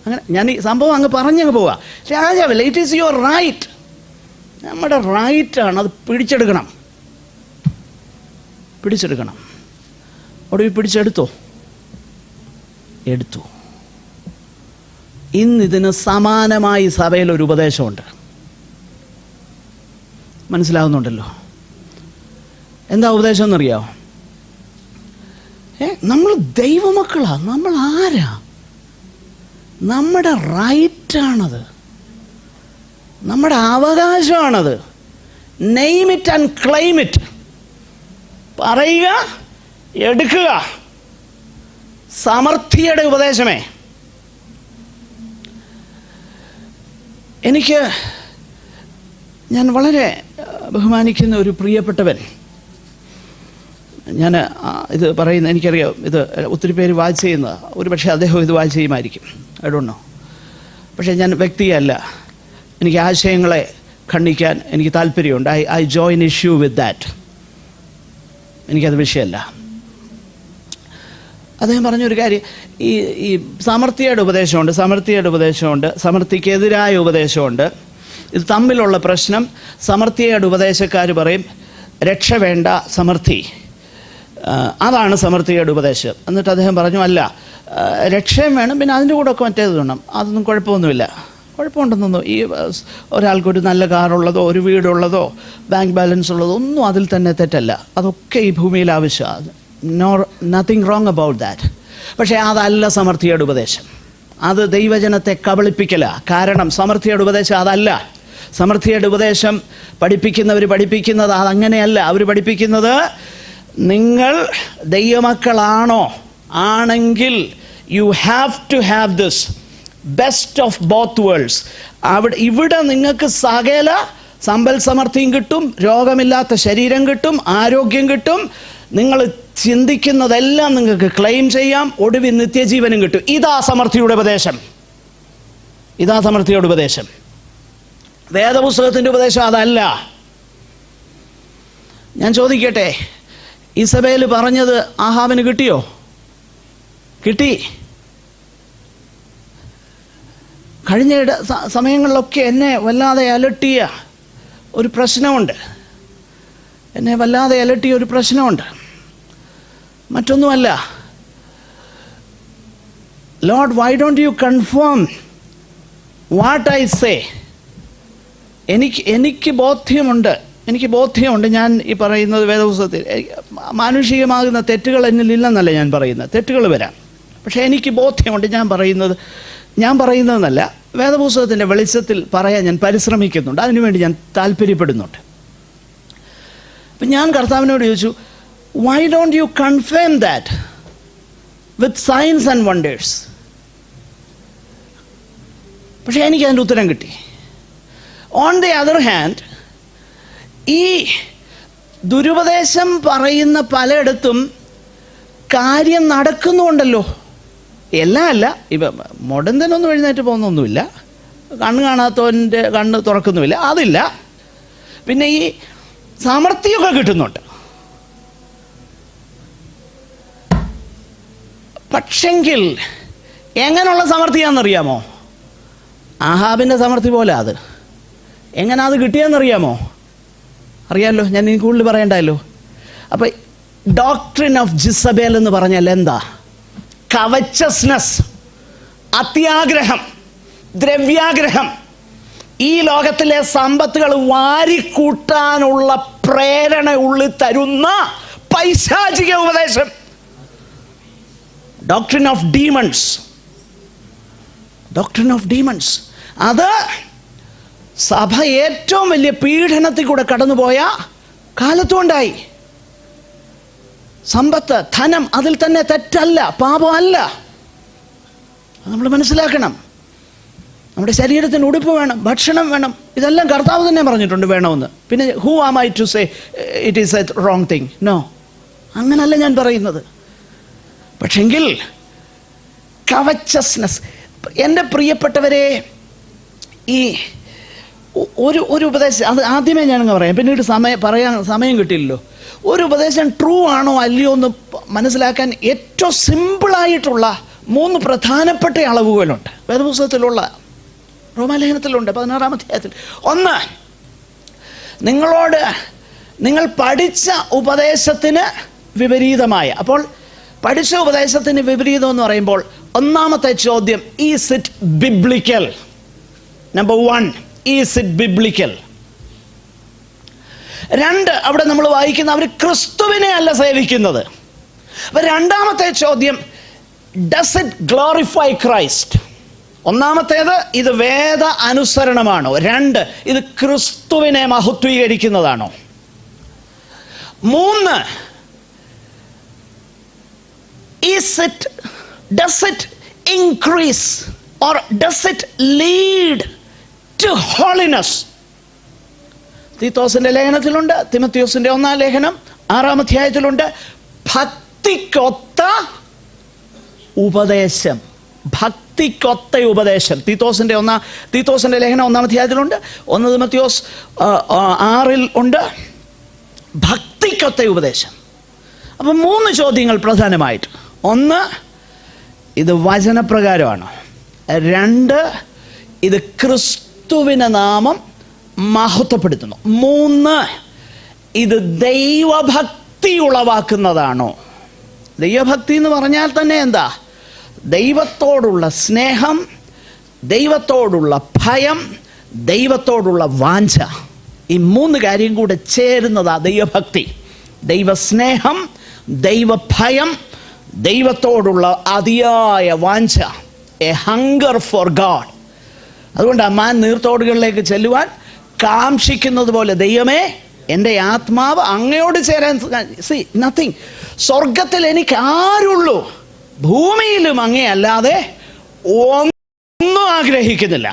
അങ്ങനെ ഞാൻ ഈ സംഭവം അങ്ങ് പറഞ്ഞങ്ങ് പോവാ. രാജാവല്ലേ, ഇറ്റ് ഈസ് യുവർ റൈറ്റ്. നമ്മുടെ റൈറ്റാണ്, അത് പിടിച്ചെടുക്കണം. ഒടുവിൽ പിടിച്ചെടുത്തു. ഇന്നിതിന് സമാനമായി സഭയിലൊരു ഉപദേശമുണ്ട്. മനസ്സിലാവുന്നുണ്ടല്ലോ എന്താ ഉപദേശം എന്നറിയാമോ? നമ്മൾ ദൈവമക്കളാ. നമ്മൾ ആരാ? നമ്മുടെ റൈറ്റാണത്, നമ്മുടെ അവകാശമാണത്. Name it and claim it. പറയുക, എടുക്കുക. സമർത്ഥിയുടെ ഉപദേശമേ. ഞാൻ വളരെ ബഹുമാനിക്കുന്ന ഒരു പ്രിയപ്പെട്ടവൻ, ഞാൻ ഇത് പറയുന്ന എനിക്കറിയാം, ഇത് ഒത്തിരി പേര് വാച്ച് ചെയ്യുന്ന, ഒരു പക്ഷേ അദ്ദേഹം ഇത് വാച്ച് ചെയ്യുമായിരിക്കും, ഐ ഡോണ്ട് നോ. പക്ഷേ ഞാൻ വ്യക്തിയല്ല, എനിക്ക് ആശയങ്ങളെ ഖണ്ഡിക്കാൻ എനിക്ക് താല്പര്യമുണ്ട്. I join issue with that. എനിക്കത് വിഷയമല്ല. അദ്ദേഹം പറഞ്ഞൊരു കാര്യം, ഈ സമർത്ഥിയുടെ ഉപദേശമുണ്ട്, സമർത്ഥിക്കെതിരായ ഉപദേശമുണ്ട്. ഇത് തമ്മിലുള്ള പ്രശ്നം. സമർത്ഥിയുടെ ഉപദേശക്കാർ പറയും രക്ഷ വേണ്ട, സമർത്ഥി, അതാണ് സമർത്ഥിയുടെ ഉപദേശം. എന്നിട്ട് അദ്ദേഹം പറഞ്ഞു അല്ല, രക്ഷയും വേണം, പിന്നെ അതിൻ്റെ കൂടെ ഒക്കെ മറ്റേത് വേണം. അതൊന്നും കുഴപ്പമുണ്ടെന്നൊന്നും ഈ ഒരാൾക്കൊരു നല്ല കാറുള്ളതോ ഒരു വീടുള്ളതോ ബാങ്ക് ബാലൻസ് ഉള്ളതോ ഒന്നും അതിൽ തന്നെ തെറ്റല്ല. അതൊക്കെ ഈ ഭൂമിയിൽ ആവശ്യമാണ്. Nothing wrong about that. പക്ഷേ അതല്ല സമർത്ഥിയുടെ ഉപദേശം. അത് ദൈവജനത്തെ കബളിപ്പിക്കലാണ്. കാരണം സമർത്ഥിയുടെ ഉപദേശം അതല്ല. സമർത്ഥിയുടെ ഉപദേശം പഠിപ്പിക്കുന്നത് അതങ്ങനെയല്ല. അവർ പഠിപ്പിക്കുന്നത് നിങ്ങൾ ദൈവമക്കളാണോ, ആണെങ്കിൽ you have to have this best of both worlds. ഇവിടെ നിങ്ങൾക്ക് സകല സമ്പൽ സമൃദ്ധിയും കിട്ടും, രോഗമില്ലാത്ത ശരീരം കിട്ടും, ആരോഗ്യം കിട്ടും, നിങ്ങൾ ചിന്തിക്കുന്നതെല്ലാം നിങ്ങൾക്ക് ക്ലെയിം ചെയ്യാം, ഒടുവിൽ നിത്യജീവനും കിട്ടും. ഇതാ സമൃദ്ധിയുടെ ഉപദേശം. ഇതാ സമൃദ്ധിയുടെ ഉപദേശം. വേദപുസ്തകത്തിൻ്റെ ഉപദേശം അതല്ല. ഞാൻ ചോദിക്കട്ടെ, ഇസബേൽ പറഞ്ഞത് ആഹാബിന് കിട്ടിയോ? കിട്ടി. കഴിഞ്ഞ സമയങ്ങളിലൊക്കെ എന്നെ വല്ലാതെ അലട്ടിയ ഒരു പ്രശ്നമുണ്ട്. മറ്റൊന്നുമല്ല, Lord, Y don't you confirm what I say? എനിക്ക് ബോധ്യമുണ്ട് ഞാൻ ഈ പറയുന്നത് വേദപുസ്തകത്തിൽ മാനുഷികമാകുന്ന തെറ്റുകൾ എന്നിലില്ലെന്നല്ല ഞാൻ പറയുന്നത്. തെറ്റുകൾ വരാം, പക്ഷേ എനിക്ക് ബോധ്യമുണ്ട് ഞാൻ പറയുന്നതെന്നല്ല, വേദപുസ്തകത്തിൻ്റെ വെളിച്ചത്തിൽ പറയാൻ ഞാൻ പരിശ്രമിക്കുന്നുണ്ട്. അതിനുവേണ്ടി ഞാൻ താല്പര്യപ്പെടുന്നുണ്ട്. അപ്പം ഞാൻ കർത്താവിനോട് ചോദിച്ചു, why don't you confirm that with signs and wonders? പക്ഷേ എനിക്ക് അതിൻ്റെ ഉത്തരം കിട്ടി. ഓൺ ദി അതർ ഹാൻഡ്, ഈ ദുരുപദേശം പറയുന്ന പലയിടത്തും കാര്യം നടക്കുന്നുണ്ടല്ലോ. എല്ലാം അല്ല, ഇപ്പം മുടന്തനൊന്നും എഴുന്നേറ്റ് പോകുന്നൊന്നുമില്ല, കണ്ണ് കാണാത്തവൻ്റെ കണ്ണ് തുറക്കുന്നുമില്ല, അതില്ല. പിന്നെ ഈ സാമർത്ഥ്യമൊക്കെ കിട്ടുന്നുണ്ട്. പക്ഷെങ്കിൽ എങ്ങനെയുള്ള സമൃദ്ധിയാണെന്നറിയാമോ? ആഹാബിൻ്റെ സമൃദ്ധി പോലെ. അത് എങ്ങനെ അത് കിട്ടിയെന്നറിയാമോ? അറിയാമല്ലോ, ഞാൻ ഇനി കൂടുതൽ പറയണ്ടല്ലോ. അപ്പം ഡോക്ട്രിൻ ഓഫ് ജിസബേൽ എന്ന് പറഞ്ഞാൽ എന്താ? കവച്ചസ്നെസ്, അത്യാഗ്രഹം, ദ്രവ്യാഗ്രഹം, ഈ ലോകത്തിലെ സമ്പത്തുകൾ വാരിക്കൂട്ടാനുള്ള പ്രേരണ ഉള്ളിൽ തരുന്ന പൈശാചിക ഉപദേശം. Doctrine of demons. അത് സഭ ഏറ്റവും വലിയ പീഡനത്തിൽ കൂടെ കടന്നുപോയ കാലത്തുണ്ടായി. സമ്പത്ത്, ധനം, അതിൽ തന്നെ തെറ്റല്ല, പാപമല്ല. നമ്മൾ മനസ്സിലാക്കണം. നമ്മുടെ ശരീരത്തിന് ഉടുപ്പ് വേണം, ഭക്ഷണം വേണം, ഇതെല്ലാം കർത്താവ് തന്നെ പറഞ്ഞിട്ടുണ്ട് വേണമെന്ന്. പിന്നെ who am I to say it is a wrong thing? No, അങ്ങനല്ല ഞാൻ പറയുന്നത്. പക്ഷെങ്കിൽ കവച്ചസ്നെസ്, എൻ്റെ പ്രിയപ്പെട്ടവരെ, ഈ ഒരു ഉപദേശം, അത് ആദ്യമേ ഞാനങ്ങ് പറയാം, പിന്നീട് സമയം കിട്ടിയില്ലല്ലോ. ഒരു ഉപദേശം ട്രൂ ആണോ അല്ലയോ എന്ന് മനസ്സിലാക്കാൻ ഏറ്റവും സിമ്പിളായിട്ടുള്ള 3 പ്രധാനപ്പെട്ട അളവുകളുണ്ട് വേദപുസ്തകത്തിലുള്ള, റോമാലേഖനത്തിലുണ്ട് 16-ാം അധ്യായത്തിൽ. ഒന്ന്, നിങ്ങൾ പഠിച്ച ഉപദേശത്തിന് വിപരീതമായ, അപ്പോൾ പഠിച്ച ഉപദേശത്തിന് വിപരീതം എന്ന് പറയുമ്പോൾ ഒന്നാമത്തെ ചോദ്യം, is it biblical? Number 1, is it biblical? 2, അവിടെ നമ്മൾ വായിക്കുന്ന അവർ ക്രിസ്തുവിനെ അല്ല സേവിക്കുന്നത്. അപ്പം രണ്ടാമത്തെ ചോദ്യം, ഡസ് ഇറ്റ് ഗ്ലോറിഫൈ ക്രൈസ്റ്റ്? ഒന്നാമത്തേത്, ഇത് വേദ അനുസരണമാണോ? 2, ഇത് ക്രിസ്തുവിനെ മഹത്വീകരിക്കുന്നതാണോ? 3, does it increase or does it lead to holiness? തീത്തോസിന്റെ ലേഖനത്തിലുണ്ട്, തിമോഥെയോസിന്റെ 1-ാം ലേഖനം 6-ാം അധ്യായത്തിലുണ്ട്, ഭക്തിക്കൊത്ത ഉപദേശം. തീത്തോസിന്റെ ലേഖനം 1-ാം അധ്യായത്തിലുണ്ട്, 1 തിമോഥെയോസ് 6-ൽ ഉണ്ട്, ഭക്തിക്കൊത്ത ഉപദേശം. അപ്പം 3 ചോദ്യങ്ങൾ പ്രധാനമായിട്ട്. 1, ഇത് വചനപ്രകാരമാണോ? 2, ഇത് ക്രിസ്തുവിൻ്റെ നാമം മഹത്വപ്പെടുത്തുന്നു. 3, ഇത് ദൈവഭക്തി ഉളവാക്കുന്നതാണോ? ദൈവഭക്തി എന്ന് പറഞ്ഞാൽ തന്നെ എന്താ? ദൈവത്തോടുള്ള സ്നേഹം, ദൈവത്തോടുള്ള ഭയം, ദൈവത്തോടുള്ള വാഞ്ച. ഈ 3 കാര്യം കൂടെ ചേരുന്നതാ ദൈവഭക്തി. ദൈവസ്നേഹം, ദൈവഭയം, ദൈവത്തോടുള്ള അതിയായ വാഞ്ച, എ ഹങ്കർ ഫോർ ഗാഡ്. അതുകൊണ്ട് അമ്മാൻ നീർത്തോടുകളിലേക്ക് ചെല്ലുവാൻ കാംക്ഷിക്കുന്നത് പോലെ, ദൈവമേ എൻ്റെ ആത്മാവ് അങ്ങയോട് ചേരാൻ. C, nothing. സ്വർഗത്തിൽ എനിക്ക് ആരുള്ളൂ, ഭൂമിയിലും അങ്ങേ അല്ലാതെ ഒന്നും ആഗ്രഹിക്കുന്നില്ല.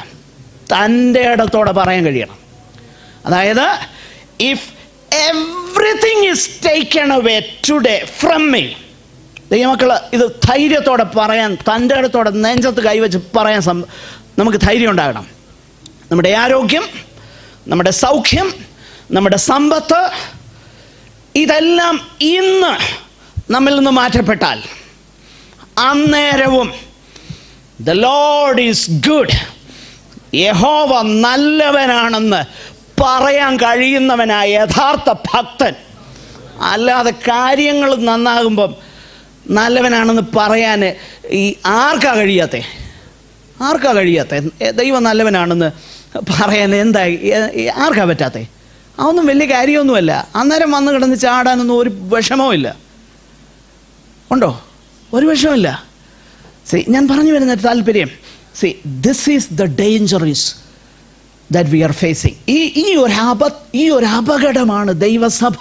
തൻ്റെ ഇടത്തോടെ പറയാൻ കഴിയണം. അതായത് if everything is taken away today from me, ദൈവമക്കൾ ഇത് ധൈര്യത്തോടെ പറയാൻ, തൻ്റെ അടുത്തോടെ നെഞ്ചത്ത് കൈവച്ച് പറയാൻ നമുക്ക് ധൈര്യം ഉണ്ടാകണം. നമ്മുടെ ആരോഗ്യം, നമ്മുടെ സൗഖ്യം, നമ്മുടെ സമ്പത്ത്, ഇതെല്ലാം ഇന്ന് നമ്മിൽ നിന്ന് മാറ്റപ്പെട്ടാൽ അന്നേരവും ദ ലോർഡ് ഈസ് ഗുഡ്, യഹോവ നല്ലവനാണെന്ന് പറയാൻ കഴിയുന്നവനായ യഥാർത്ഥ ഭക്തൻ. അല്ലാതെ കാര്യങ്ങൾ നന്നാകുമ്പം നല്ലവനാണെന്ന് പറയാൻ ആർക്കാ കഴിയാത്തെ? ദൈവം നല്ലവനാണെന്ന് പറയാൻ ആർക്കാ പറ്റാത്തേ? അതൊന്നും വലിയ കാര്യമൊന്നുമല്ല. അന്നേരം വന്ന് കിടന്ന് ചാടാനൊന്നും ഒരു വിഷമവും ഇല്ല. ഉണ്ടോ? ഒരു വിഷമമില്ല. ഞാൻ പറഞ്ഞു വരുന്ന താല്പര്യം, this is the dangerous that we are facing. ഈ ഒരു അപകടമാണ് ദൈവസഭ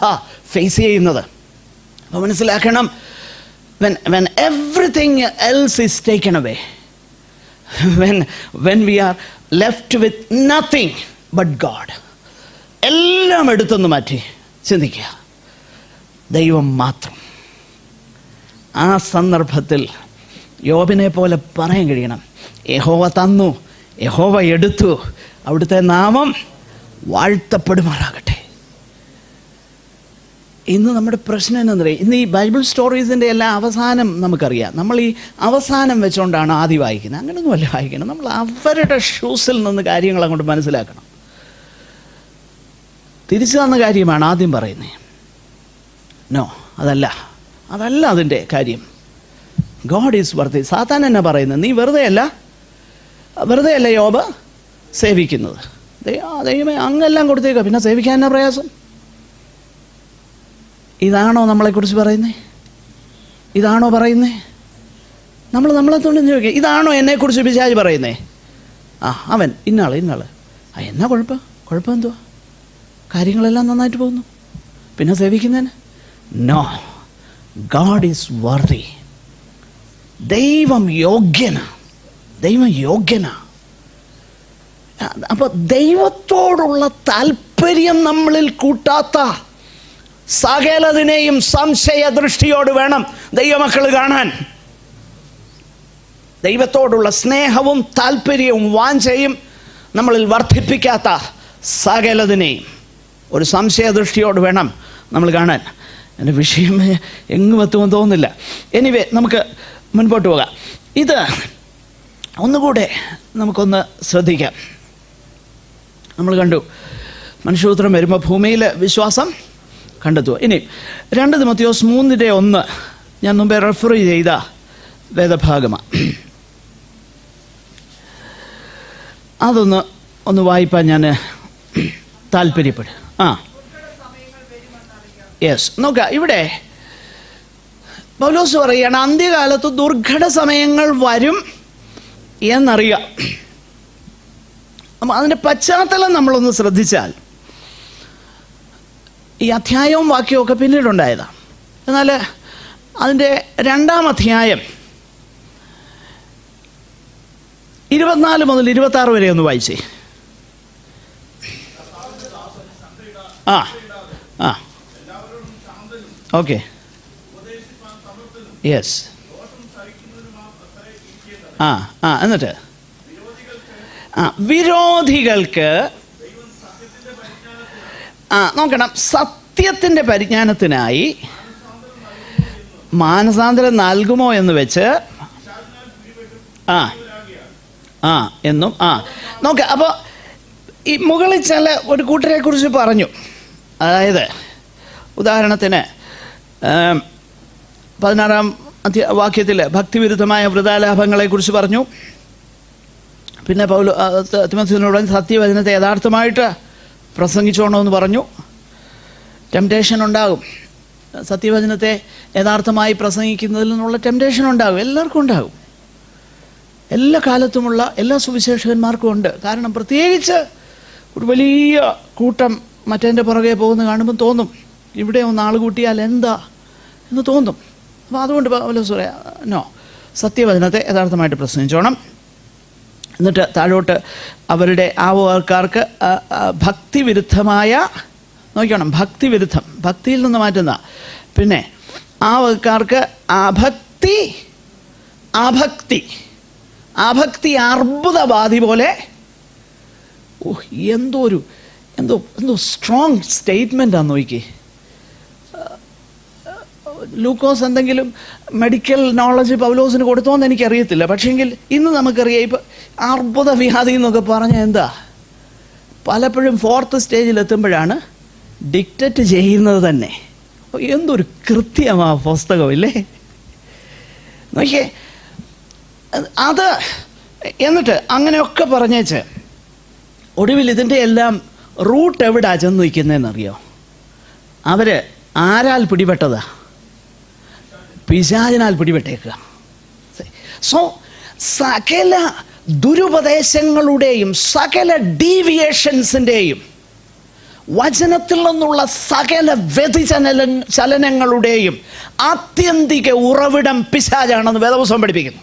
ഫേസ് ചെയ്യുന്നത്. അപ്പോൾ മനസ്സിലാക്കണം, when everything else is taken away, when we are left with nothing but God, എല്ലാം എടുത്തൊന്ന് മാറ്റി ചിന്തിക്കുക, ദൈവം മാത്രം. ആ സന്ദർഭത്തിൽ യോബിനെ പോലെ പറയാൻ കഴിയണം, യഹോവ തന്നു, യഹോവ എടുത്തു, അവിടുത്തെ നാമം വാഴ്ത്തപ്പെടുമാറാകട്ടെ. ഇന്ന് നമ്മുടെ പ്രശ്നം എന്താണെന്നറിയാം, ഇന്ന് ഈ ബൈബിൾ സ്റ്റോറീസിൻ്റെ എല്ലാ അവസാനം നമുക്കറിയാം. നമ്മൾ ഈ അവസാനം വെച്ചുകൊണ്ടാണ് ആദ്യം വായിക്കുന്നത്. അങ്ങനെയൊന്നുമല്ല വായിക്കണം. നമ്മൾ അവരുടെ ഷൂസിൽ നിന്ന് കാര്യങ്ങൾ അങ്ങോട്ട് മനസ്സിലാക്കണം. തിരിച്ചു തന്ന കാര്യമാണ് ആദ്യം പറയുന്നത്. നോ, അതല്ല അതിൻ്റെ കാര്യം. ഗോഡ് ഈസ് വർത്തി. സാത്താൻ എന്നാ പറയുന്നത്? നീ വെറുതെയല്ല യോബ് സേവിക്കുന്നത്. ദൈവമേ അങ്ങെല്ലാം കൊടുത്തേക്ക, പിന്നെ സേവിക്കാൻ എന്നാ പ്രയാസം? ഇതാണോ നമ്മളെക്കുറിച്ച് പറയുന്നത്? ഇതാണോ പറയുന്നത്? നമ്മളെ തൊണ്ട് ചോദിക്കുക, ഇതാണോ എന്നെക്കുറിച്ച് പിശാച് പറയുന്നേ? അവൻ ഇന്നാള് എന്നാ കുഴപ്പം എന്തുവാ? കാര്യങ്ങളെല്ലാം നന്നായിട്ട് പോകുന്നു, പിന്നെ സേവിക്കുന്നതിന്? No, God is worthy. ദൈവം യോഗ്യനാ. അപ്പോൾ ദൈവത്തോടുള്ള താല്പര്യം നമ്മളിൽ കൂട്ടാത്ത സകലതിനെയും സംശയ ദൃഷ്ടിയോട് വേണം ദൈവമക്കൾ കാണാൻ. ദൈവത്തോടുള്ള സ്നേഹവും താല്പര്യവും വാഞ്ചയും നമ്മളിൽ വർദ്ധിപ്പിക്കാത്ത സകലതിനെയും ഒരു സംശയ ദൃഷ്ടിയോട് വേണം നമ്മൾ കാണാൻ. എൻ്റെ വിഷയം എങ്ങും എത്തുമെന്ന് തോന്നുന്നില്ല. എനിവേ, നമുക്ക് മുൻപോട്ട് പോകാം. ഇത് ഒന്നുകൂടെ നമുക്കൊന്ന് ശ്രദ്ധിക്കാം. നമ്മൾ കണ്ടു, മനുഷ്യപുത്രൻ വരുമ്പോൾ ഭൂമിയിൽ വിശ്വാസം കണ്ടെത്തുക. ഇനി 2 തിമോത്തിയോസ് 3:1 ഞാൻ മുമ്പേ റെഫർ ചെയ്ത വേദഭാഗമാണ്. അതൊന്ന് വായിപ്പാൻ ഞാൻ താല്പര്യപ്പെടും. യെസ്, നോക്കുക, ഇവിടെ പൗലോസ് പറയുകയാണ്, അന്ത്യകാലത്ത് ദുർഘട സമയങ്ങൾ വരും എന്നറിയാം. അപ്പം അതിൻ്റെ പശ്ചാത്തലം നമ്മളൊന്ന് ശ്രദ്ധിച്ചാൽ, ഈ അധ്യായവും വാക്യവും ഒക്കെ പിന്നീടുണ്ടായതാണ്. എന്നാൽ അതിൻ്റെ 2-ാം അധ്യായം 24 മുതൽ 26 വരെ ഒന്ന് വായിച്ചേ. Okay, yes. എന്നിട്ട് വിരോധികൾക്ക് നോക്കണം, സത്യത്തിൻ്റെ പരിജ്ഞാനത്തിനായി മാനസാന്തരം നൽകുമോ എന്ന് വെച്ച് എന്നും നോക്കാം. അപ്പോൾ ഈ മുകളിൽ ചില ഒരു കൂട്ടരെ കുറിച്ച് പറഞ്ഞു. അതായത് ഉദാഹരണത്തിന് 16-ാം വാക്യത്തിൽ ഭക്തിവിരുദ്ധമായ വൃഥാലാഭങ്ങളെക്കുറിച്ച് പറഞ്ഞു. പിന്നെ തിമോത്തിയോസിനോട് സത്യവചനത്തെ യഥാർത്ഥമായിട്ട് പ്രസംഗിച്ചോണമെന്ന് പറഞ്ഞു. ടെംപ്റ്റേഷൻ ഉണ്ടാകും. സത്യവചനത്തെ യഥാർത്ഥമായി പ്രസംഗിക്കുന്നതിൽ നിന്നുള്ള ടെംപ്റ്റേഷൻ ഉണ്ടാകും. എല്ലാവർക്കും ഉണ്ടാകും. എല്ലാ കാലത്തുമുള്ള എല്ലാ സുവിശേഷകന്മാർക്കും ഉണ്ട്. കാരണം പ്രത്യേകിച്ച് ഒരു വലിയ കൂട്ടം മറ്റേൻ്റെ പുറകെ പോകുന്ന കാണുമ്പോൾ തോന്നും, ഇവിടെ ഒന്ന് ആൾ കൂട്ടിയാൽ എന്താ എന്ന് തോന്നും. അപ്പോൾ അതുകൊണ്ട് പൗലോസ് പറയാം, നോ, സത്യവചനത്തെ യഥാർത്ഥമായിട്ട് പ്രസംഗിച്ചോണം. എന്നിട്ട് താഴോട്ട് അവരുടെ ആ ആൾക്കാർക്ക് ഭക്തിവിരുദ്ധമായ, നോക്കണം, ഭക്തിവിരുദ്ധം, ഭക്തിയിൽ നിന്ന് മാറ്റുന്ന, പിന്നെ ആ ആൾക്കാർക്ക് അഭക്തി അർബുദബാധി പോലെ. എന്തോ സ്ട്രോങ് സ്റ്റേറ്റ്മെൻ്റാണ് നോക്കി. ലൂക്കോസ് എന്തെങ്കിലും മെഡിക്കൽ നോളജ് പൗലോസിന് കൊടുത്തോന്ന് എനിക്കറിയത്തില്ല. പക്ഷേങ്കിൽ ഇന്ന് നമുക്കറിയാം, ഇപ്പം അർബുദ വ്യാധി എന്നൊക്കെ പറഞ്ഞാൽ എന്താ, പലപ്പോഴും 4th സ്റ്റേജിലെത്തുമ്പോഴാണ് ഡിക്റ്ററ്റ് ചെയ്യുന്നത് തന്നെ. എന്തൊരു കൃത്യമാ പുസ്തകം ഇല്ലേ, നോക്കിയേ. അത് എന്നിട്ട് അങ്ങനെയൊക്കെ പറഞ്ഞേച്ച് ഒടുവിൽ ഇതിൻ്റെ എല്ലാം റൂട്ട് എവിടാ ചെന്ന് നിൽക്കുന്നതെന്നറിയോ? അവർ ആരാൽ പിടിപെട്ടതാ? പിശാചിനാൽ പിടിപെട്ടേക്കുക. സോ സകല ദുരുപദേശങ്ങളുടെയും സകല ഡീവിയേഷൻസിൻ്റെയും വചനത്തിൽ നിന്നുള്ള സകല ചലനങ്ങളുടെയും ആത്യന്തിക ഉറവിടം പിശാചാണെന്ന് വേദപുസ്തകം പഠിപ്പിക്കുന്നു.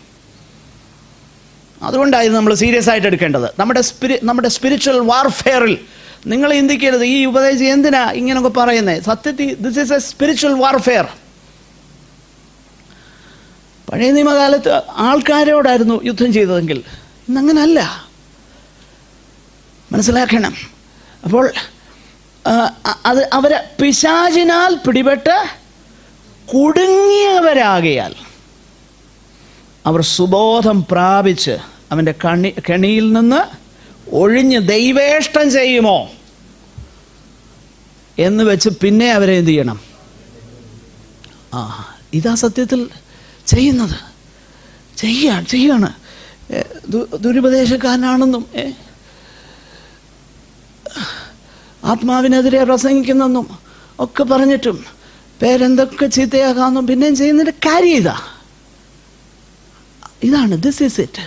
അതുകൊണ്ടായിരുന്നു നമ്മൾ സീരിയസ് ആയിട്ട് എടുക്കേണ്ടത്. നമ്മുടെ സ്പിരിച്വൽ വാർഫെയറിൽ നിങ്ങൾ ചിന്തിക്കരുത് ഈ ഉപദേശം എന്തിനാ ഇങ്ങനെയൊക്കെ പറയുന്നത്. സത്യത്തിൽ this is A spiritual warfare. പഴയ നിയമകാലത്ത് ആൾക്കാരോടായിരുന്നു യുദ്ധം ചെയ്തതെങ്കിൽ ഇന്നങ്ങനല്ല, മനസ്സിലാക്കണം. അപ്പോൾ അവരെ പിശാചിനാൽ പിടിപെട്ട് കുടുങ്ങിയവരാകയാൽ അവർ സുബോധം പ്രാപിച്ച് അവൻ്റെ കെണിയിൽ നിന്ന് ഒഴിഞ്ഞ് ദൈവേഷ്ടം ചെയ്യുമോ എന്ന് വെച്ച് പിന്നെ അവരെ എന്ത് ചെയ്യണം? ഇതാ സത്യത്തിൽ ചെയ്യുന്നത്. ചെയ്യാണ് ദുരുപദേശക്കാരനാണെന്നും ആത്മാവിനെതിരെ പ്രസംഗിക്കുന്നെന്നും ഒക്കെ പറഞ്ഞിട്ടും പേരെന്തൊക്കെ ചീത്തയാകാമെന്നും പിന്നെയും ചെയ്യുന്നതിൻ്റെ കാര്യം ഇതാണ്. This is it.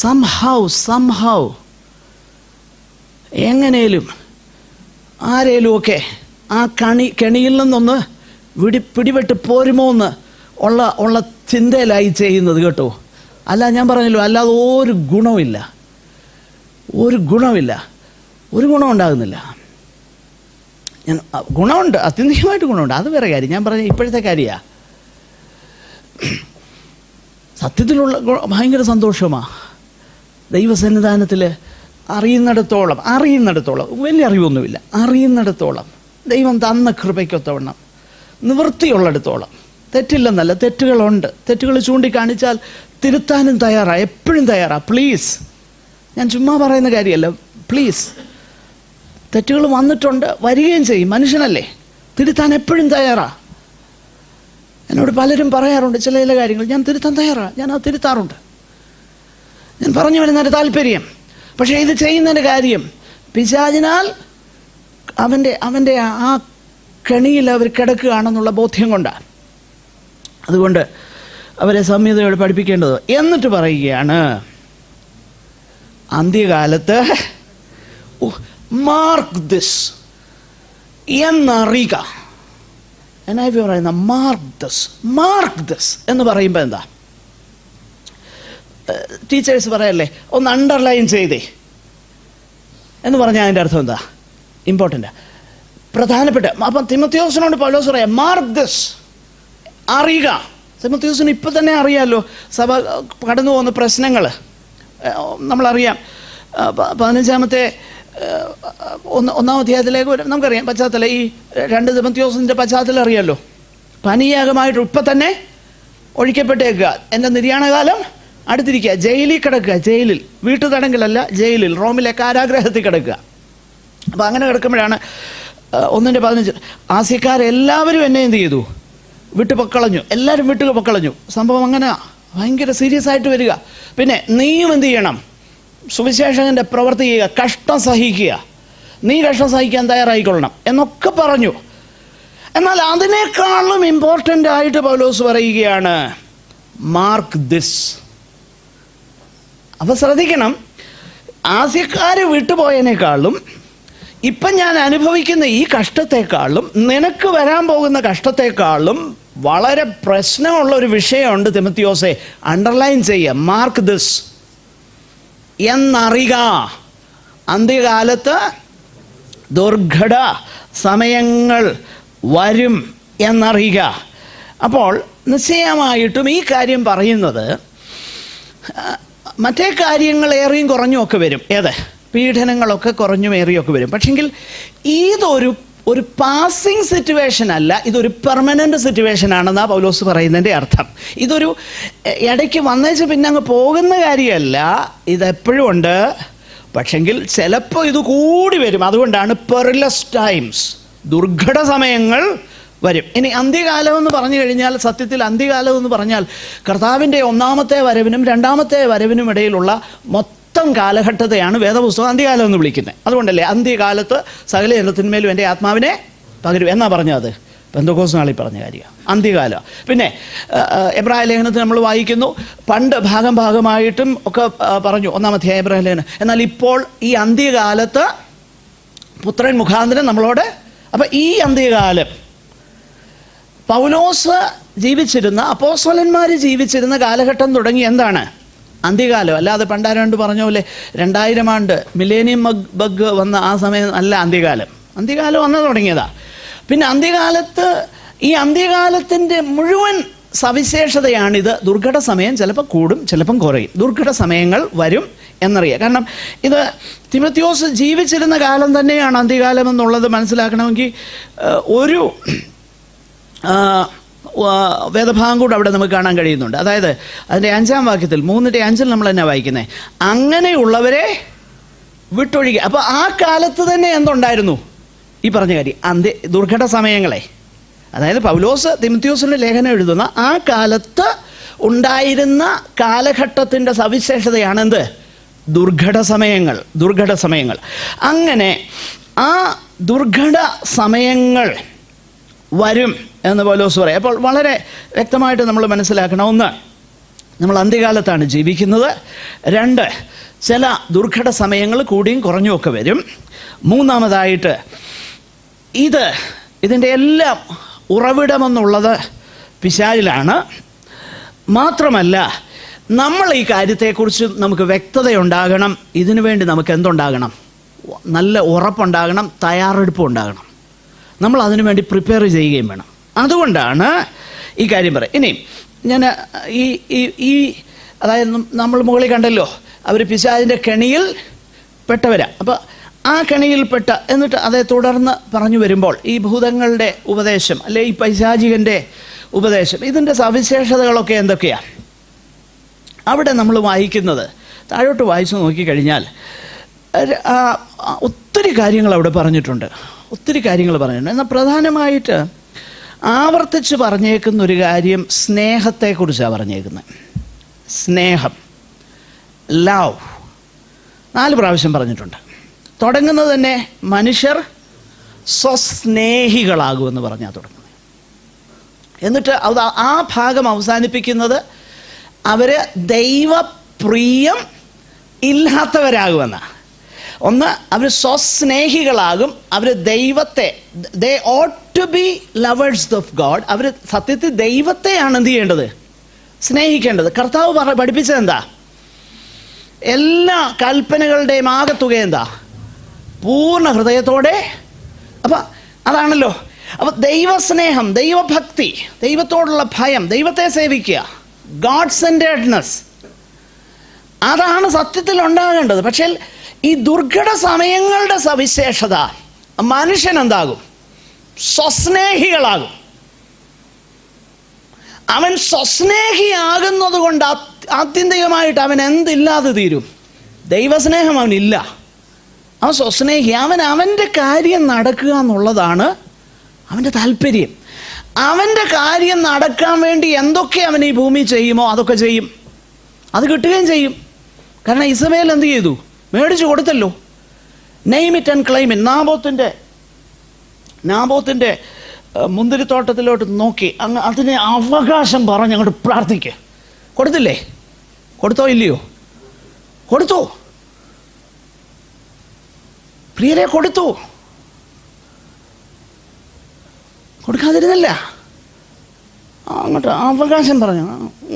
സംഹൗ എങ്ങനെയും ആരേലുമൊക്കെ ആ കെണിയിൽ നിന്നൊന്ന് പിടിപെട്ട് പോരുമോ എന്ന് ഉള്ള ചിന്തയിലായി ചെയ്യുന്നത് കേട്ടോ. അല്ല, ഞാൻ പറഞ്ഞല്ലോ, അല്ലാതെ ഒരു ഗുണമില്ല, ഒരു ഗുണം ഉണ്ടാകുന്നില്ല. ഗുണമുണ്ട്, അത്യന്തികമായിട്ട് ഗുണമുണ്ട്, അത് വേറെ കാര്യം. ഞാൻ പറഞ്ഞ ഇപ്പോഴത്തെ കാര്യമാണ്. സത്യത്തിലുള്ള ഭയങ്കര സന്തോഷമാണ് ദൈവസന്നിധാനത്തിൽ അറിയുന്നിടത്തോളം വലിയ അറിവൊന്നുമില്ല, അറിയുന്നിടത്തോളം ദൈവം തന്ന കൃപയ്ക്കൊത്തവണ്ണം നിവൃത്തിയുള്ളിടത്തോളം. തെറ്റില്ലെന്നല്ല, തെറ്റുകളുണ്ട്. തെറ്റുകൾ ചൂണ്ടിക്കാണിച്ചാൽ തിരുത്താനും തയ്യാറാണ്, എപ്പോഴും തയ്യാറാണ്. പ്ലീസ്, ഞാൻ ചുമ്മാ പറയുന്ന കാര്യമല്ല, പ്ലീസ്. തെറ്റുകൾ വന്നിട്ടുണ്ട്, വരികയും ചെയ്യും, മനുഷ്യനല്ലേ, തിരുത്താൻ എപ്പോഴും തയ്യാറാണ്. എന്നോട് പലരും പറയാറുണ്ട് ചില കാര്യങ്ങൾ ഞാൻ തിരുത്താൻ തയ്യാറാണ്, ഞാൻ അത് തിരുത്താറുണ്ട്. ഞാൻ പറഞ്ഞു വരുന്നതിൻ്റെ താല്പര്യം, പക്ഷേ ഇത് ചെയ്യുന്നതിൻ്റെ കാര്യം പിശാചിനാൽ അവൻ്റെ ആ കെണിയിൽ അവർ കിടക്കുകയാണെന്നുള്ള ബോധ്യം കൊണ്ടാണ്. അതുകൊണ്ട് അവരെ സംഹിതയോടെ പഠിപ്പിക്കേണ്ടത്. എന്നിട്ട് പറയുകയാണ്, അന്ത്യകാലത്ത് മാർക്ക് ദിസ് എന്നറിയുക. NIV പറയുന്ന മാർക്ക് ദിസ് എന്ന് പറയുമ്പോൾ എന്താ? ടീച്ചേഴ്സ് പറയല്ലേ, ഒന്ന് അണ്ടർലൈൻ ചെയ്തേ എന്ന് പറഞ്ഞാൽ അതിൻ്റെ അർത്ഥം എന്താ? ഇമ്പോർട്ടൻ്റ്, പ്രധാനപ്പെട്ട. അപ്പം തിമോഥെയോസിനോട് പൗലോസ് പറയാം, മാർക്ക് ദിസ്, അറിയുക. തിമോഥെയോസിന് ഇപ്പം തന്നെ അറിയാമല്ലോ സഭ കടന്നു പോകുന്ന പ്രശ്നങ്ങൾ നമ്മളറിയാം. 15-ാമത്തെ 1-ാം അധ്യായത്തിലേക്ക് നമുക്കറിയാം പശ്ചാത്തലം. ഈ 2 തിമോഥെയോസിൻ്റെ പശ്ചാത്തലം അറിയാമല്ലോ. പനീയാഗമായിട്ട് ഇപ്പം തന്നെ ഒഴിക്കപ്പെട്ടേക്കുക, എൻ്റെ നിര്യാണകാലം അടുത്തിരിക്കുക, ജയിലിൽ കിടക്കുക, ജയിലിൽ, വീട്ടുതടങ്കലല്ല, ജയിലിൽ, റോമിലെ കാരാഗ്രഹത്തിൽ കിടക്കുക. അപ്പം അങ്ങനെ കിടക്കുമ്പോഴാണ് 1:15 ആസ്യക്കാരെല്ലാവരും എന്നെ എന്ത് ചെയ്തു? വിട്ടുപൊക്കളഞ്ഞു. എല്ലാവരും വിട്ടുപൊക്കളഞ്ഞു. സംഭവം അങ്ങനെ ഭയങ്കര സീരിയസ് ആയിട്ട് വരിക. പിന്നെ നീയും എന്ത് ചെയ്യണം? സുവിശേഷകൻ്റെ പ്രവൃത്തി ചെയ്യുക, കഷ്ടം സഹിക്കുക, നീ കഷ്ടം സഹിക്കാൻ തയ്യാറായിക്കൊള്ളണം എന്നൊക്കെ പറഞ്ഞു. എന്നാൽ അതിനേക്കാളും ഇമ്പോർട്ടൻ്റ് ആയിട്ട് പൗലോസ് പറയുകയാണ്, മാർക്ക് ദിസ്. അപ്പം ശ്രദ്ധിക്കണം, ആസ്യക്കാർ വിട്ടുപോയതിനേക്കാളും ഇപ്പം ഞാൻ അനുഭവിക്കുന്ന ഈ കഷ്ടത്തെക്കാളും നിനക്ക് വരാൻ പോകുന്ന കഷ്ടത്തെക്കാളും വളരെ പ്രശ്നമുള്ള ഒരു വിഷയമുണ്ട് തിമോഥെയോസേ, അണ്ടർലൈൻ ചെയ്യുക, മാർക്ക് ദിസ്. എന്നറിക. അന്ത്യകാലത്ത് ദുർഘട സമയങ്ങൾ വരും എന്നറിയുക. അപ്പോൾ നിശ്ചയമായിട്ടും ഈ കാര്യം പറയുന്നത് മറ്റേ കാര്യങ്ങൾ ഏറിയും കുറഞ്ഞും ഒക്കെ വരും. ഏത് പീഡനങ്ങളൊക്കെ കുറഞ്ഞും ഏറിയൊക്കെ വരും. പക്ഷെങ്കിൽ ഒരു പാസിങ് സിറ്റുവേഷൻ അല്ല, ഇതൊരു പെർമനൻ്റ് സിറ്റുവേഷൻ ആണെന്നാണ് പൗലോസ് പറയുന്നതിൻ്റെ അർത്ഥം. ഇതൊരു ഇടയ്ക്ക് വന്നേച്ച് പിന്നെ അങ്ങ് പോകുന്ന കാര്യമല്ല, ഇതെപ്പോഴും ഉണ്ട്. പക്ഷെങ്കിൽ ചിലപ്പോൾ ഇത് കൂടി വരും. അതുകൊണ്ടാണ് പെർലസ് ടൈംസ്, ദുർഘട സമയങ്ങൾ വരും. ഇനി അന്ത്യകാലം എന്ന് പറഞ്ഞു കഴിഞ്ഞാൽ, സത്യത്തിൽ അന്ത്യകാലം എന്ന് പറഞ്ഞാൽ കർത്താവിൻ്റെ ഒന്നാമത്തെ വരവിനും രണ്ടാമത്തെ വരവിനും ഇടയിലുള്ള മൊത്തം കാലഘട്ടത്തെയാണ് വേദപുസ്തകം അന്ത്യകാലം എന്ന് വിളിക്കുന്നത്. അതുകൊണ്ടല്ലേ അന്ത്യകാലത്ത് സകല ജനത്തിന്മേലും എൻ്റെ ആത്മാവിനെ പകരും എന്നാ പറഞ്ഞത്. പെന്തക്കോസ്ത് നാളിൽ പറഞ്ഞ കാര്യമാണ് അന്ത്യകാലം. പിന്നെ എബ്രായ ലേഖനത്തിൽ നമ്മൾ വായിക്കുന്നു, പണ്ട് ഭാഗമായിട്ടും ഒക്കെ പറഞ്ഞു ഒന്നാം അധ്യായം എബ്രായ ലേഖനം. എന്നാൽ ഇപ്പോൾ ഈ അന്ത്യകാലത്ത് പുത്രൻ മുഖാന്തരം നമ്മളോട്. അപ്പം ഈ അന്ത്യകാലം പൗലോസ് ജീവിച്ചിരുന്ന, അപ്പോസ്തലന്മാർ ജീവിച്ചിരുന്ന കാലഘട്ടം തുടങ്ങി എന്താണ് അന്ത്യകാലം. അല്ലാതെ പണ്ടാരാണ്ട് പറഞ്ഞ പോലെ 2000 ആണ്ട് മില്ലേനിയം ബഗ് വന്ന ആ സമയം അല്ല അന്ത്യകാലം. അന്ത്യകാലം വന്നു തുടങ്ങിയതാ. പിന്നെ ഈ അന്ത്യകാലത്തിൻ്റെ മുഴുവൻ സവിശേഷതയാണിത്. ദുർഘട സമയം ചിലപ്പോൾ കൂടും, ചിലപ്പം കുറയും. ദുർഘട സമയങ്ങൾ വരും എന്നറിയാം. കാരണം ഇത് തിമോത്തിയോസ് ജീവിച്ചിരുന്ന കാലം തന്നെയാണ് അന്ത്യകാലം എന്നുള്ളത് മനസ്സിലാക്കണമെങ്കിൽ ഒരു വേദഭാഗം കൂടെ അവിടെ നമുക്ക് കാണാൻ കഴിയുന്നുണ്ട്. അതായത് അതിൻ്റെ 5-ാം വാക്യത്തിൽ 3:5 നമ്മൾ തന്നെ വായിക്കുന്നത്, അങ്ങനെയുള്ളവരെ വിട്ടൊഴിക്കുക. അപ്പോൾ ആ കാലത്ത് തന്നെ എന്തുണ്ടായിരുന്നു ഈ പറഞ്ഞ കാര്യം, ദുർഘട സമയങ്ങളെ. അതായത് പൗലോസ് തിമോത്തിയോസിൻ്റെ ലേഖനം എഴുതുന്ന ആ കാലത്ത് ഉണ്ടായിരുന്ന കാലഘട്ടത്തിൻ്റെ സവിശേഷതയാണ് എന്ത്, ദുർഘട സമയങ്ങൾ. അങ്ങനെ ആ ദുർഘട സമയങ്ങൾ വരും എന്ന് പൗലോസ് പറയും. അപ്പോൾ വളരെ വ്യക്തമായിട്ട് നമ്മൾ മനസ്സിലാക്കണം, ഒന്ന്, നമ്മൾ അന്ത്യകാലത്താണ് ജീവിക്കുന്നത്. 2, ചില ദുർഘട സമയങ്ങൾ കൂടിയും കുറഞ്ഞും ഒക്കെ വരും. മൂന്നാമതായിട്ട് ഇതിൻ്റെ എല്ലാം ഉറവിടമെന്നുള്ളത് പിശാചിലാണ്. മാത്രമല്ല നമ്മൾ ഈ കാര്യത്തെക്കുറിച്ച് നമുക്ക് വ്യക്തതയുണ്ടാകണം. ഇതിനു വേണ്ടി നമുക്ക് എന്തുണ്ടാകണം, നല്ല ഉറപ്പുണ്ടാകണം, തയ്യാറെടുപ്പും ഉണ്ടാകണം. നമ്മൾ അതിനു വേണ്ടി പ്രിപ്പയർ ചെയ്യുകയും വേണം. അതുകൊണ്ടാണ് ഈ കാര്യം പറയാം. ഇനി ഞാൻ ഈ അതായത് നമ്മൾ മുകളിൽ കണ്ടല്ലോ, അവർ പിശാചിൻ്റെ കെണിയിൽ പെട്ടവരാണ്. അപ്പോൾ ആ കെണിയിൽപ്പെട്ട എന്നിട്ട് അതേ തുടർന്ന് പറഞ്ഞു വരുമ്പോൾ ഈ ഭൂതങ്ങളുടെ ഉപദേശം അല്ലെ ഈ പൈശാചികൻ്റെ ഉപദേശം, ഇതിൻ്റെ സവിശേഷതകളൊക്കെ എന്തൊക്കെയാണ് അവിടെ നമ്മൾ വായിക്കുന്നത്. താഴോട്ട് വായിച്ചു നോക്കിക്കഴിഞ്ഞാൽ ഒത്തിരി കാര്യങ്ങൾ അവിടെ പറഞ്ഞിട്ടുണ്ട്. എന്നാൽ പ്രധാനമായിട്ട് ആവർത്തിച്ച് പറഞ്ഞേക്കുന്ന ഒരു കാര്യം സ്നേഹത്തെക്കുറിച്ചാണ് പറഞ്ഞേക്കുന്നത്. സ്നേഹം, ലവ് 4 പ്രാവശ്യം പറഞ്ഞിട്ടുണ്ട്. തുടങ്ങുന്നത് തന്നെ മനുഷ്യർ സ്വസ്നേഹികളാകുമെന്ന് പറഞ്ഞാൽ തുടങ്ങുന്നത്. എന്നിട്ട് ആ ഭാഗം അവസാനിപ്പിക്കുന്നത് അവർ ദൈവപ്രിയം ഇല്ലാത്തവരാകുമെന്നാണ്. ഒന്ന്, അവർ സ്വസ്നേഹികളാകും, അവർ ദൈവത്തെ, they ought to be lovers of God. അവർ സത്യത്തിൽ ദൈവത്തെയാണ് എന്ത് ചെയ്യേണ്ടത്, സ്നേഹിക്കേണ്ടത്. കർത്താവ് പഠിപ്പിച്ചത് എന്താ, എല്ലാ കൽപ്പനകളുടെയും ആകത്തുക എന്താ, പൂർണ്ണ ഹൃദയത്തോടെ. അപ്പം അതാണല്ലോ. അപ്പം ദൈവസ്നേഹം, ദൈവഭക്തി, ദൈവത്തോടുള്ള ഭയം, ദൈവത്തെ സേവിക്കുക, ഗോഡ് സെൻറ്റേർഡ്നെസ്, അതാണ് സത്യത്തിൽ ഉണ്ടാകേണ്ടത്. പക്ഷേ ഈ ദുർഘട സമയങ്ങളുടെ സവിശേഷത, മനുഷ്യൻ എന്താകും, സ്വസ്നേഹികളാകും. അവൻ സ്വസ്നേഹിയാകുന്നത് കൊണ്ട് ആത്യന്തികമായിട്ട് അവൻ എന്തില്ലാതെ തീരും, ദൈവസ്നേഹം അവനില്ല. അവൻ സ്വസ്നേഹി, അവൻ്റെ കാര്യം നടക്കുക എന്നുള്ളതാണ് അവൻ്റെ താല്പര്യം. അവൻ്റെ കാര്യം നടക്കാൻ വേണ്ടി എന്തൊക്കെ അവൻ ഈ ഭൂമി ചെയ്യുമോ അതൊക്കെ ചെയ്യും, അത് കിട്ടുകയും ചെയ്യും. കാരണം ഇസബേൽ എന്ത് ചെയ്തു, മേടിച്ചു കൊടുത്തല്ലോ. Name it and claim it. നാബോത്തിൻ്റെ മുന്തിരിത്തോട്ടത്തിലോട്ട് നോക്കി അങ്ങ് അതിനെ അവകാശം പറഞ്ഞ് അങ്ങോട്ട് പ്രാർത്ഥിക്കുക. കൊടുത്തില്ലേ? കൊടുത്തോ ഇല്ലയോ? കൊടുത്തു, പ്രിയരെ, കൊടുത്തു. കൊടുക്കാതിരുന്നില്ല. അങ്ങോട്ട് അവകാശം പറഞ്ഞു,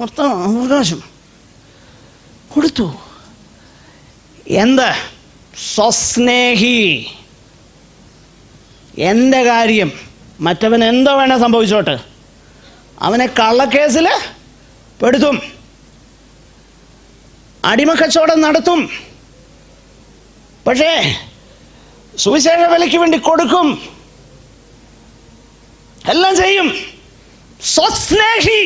മൊത്തം അവകാശം കൊടുത്തു. എന്ത്? സ്വസ്നേഹി. എൻ്റെ കാര്യം മറ്റവൻ എന്തോ വേണേൽ സംഭവിച്ചോട്ടെ, അവനെ കള്ളക്കേസിൽ പെടുത്തും, അടിമക്കച്ചവടം നടത്തും, പക്ഷേ സുവിശേഷ വിലയ്ക്ക് വേണ്ടി കൊടുക്കും, എല്ലാം ചെയ്യും. സ്വസ്നേഹി.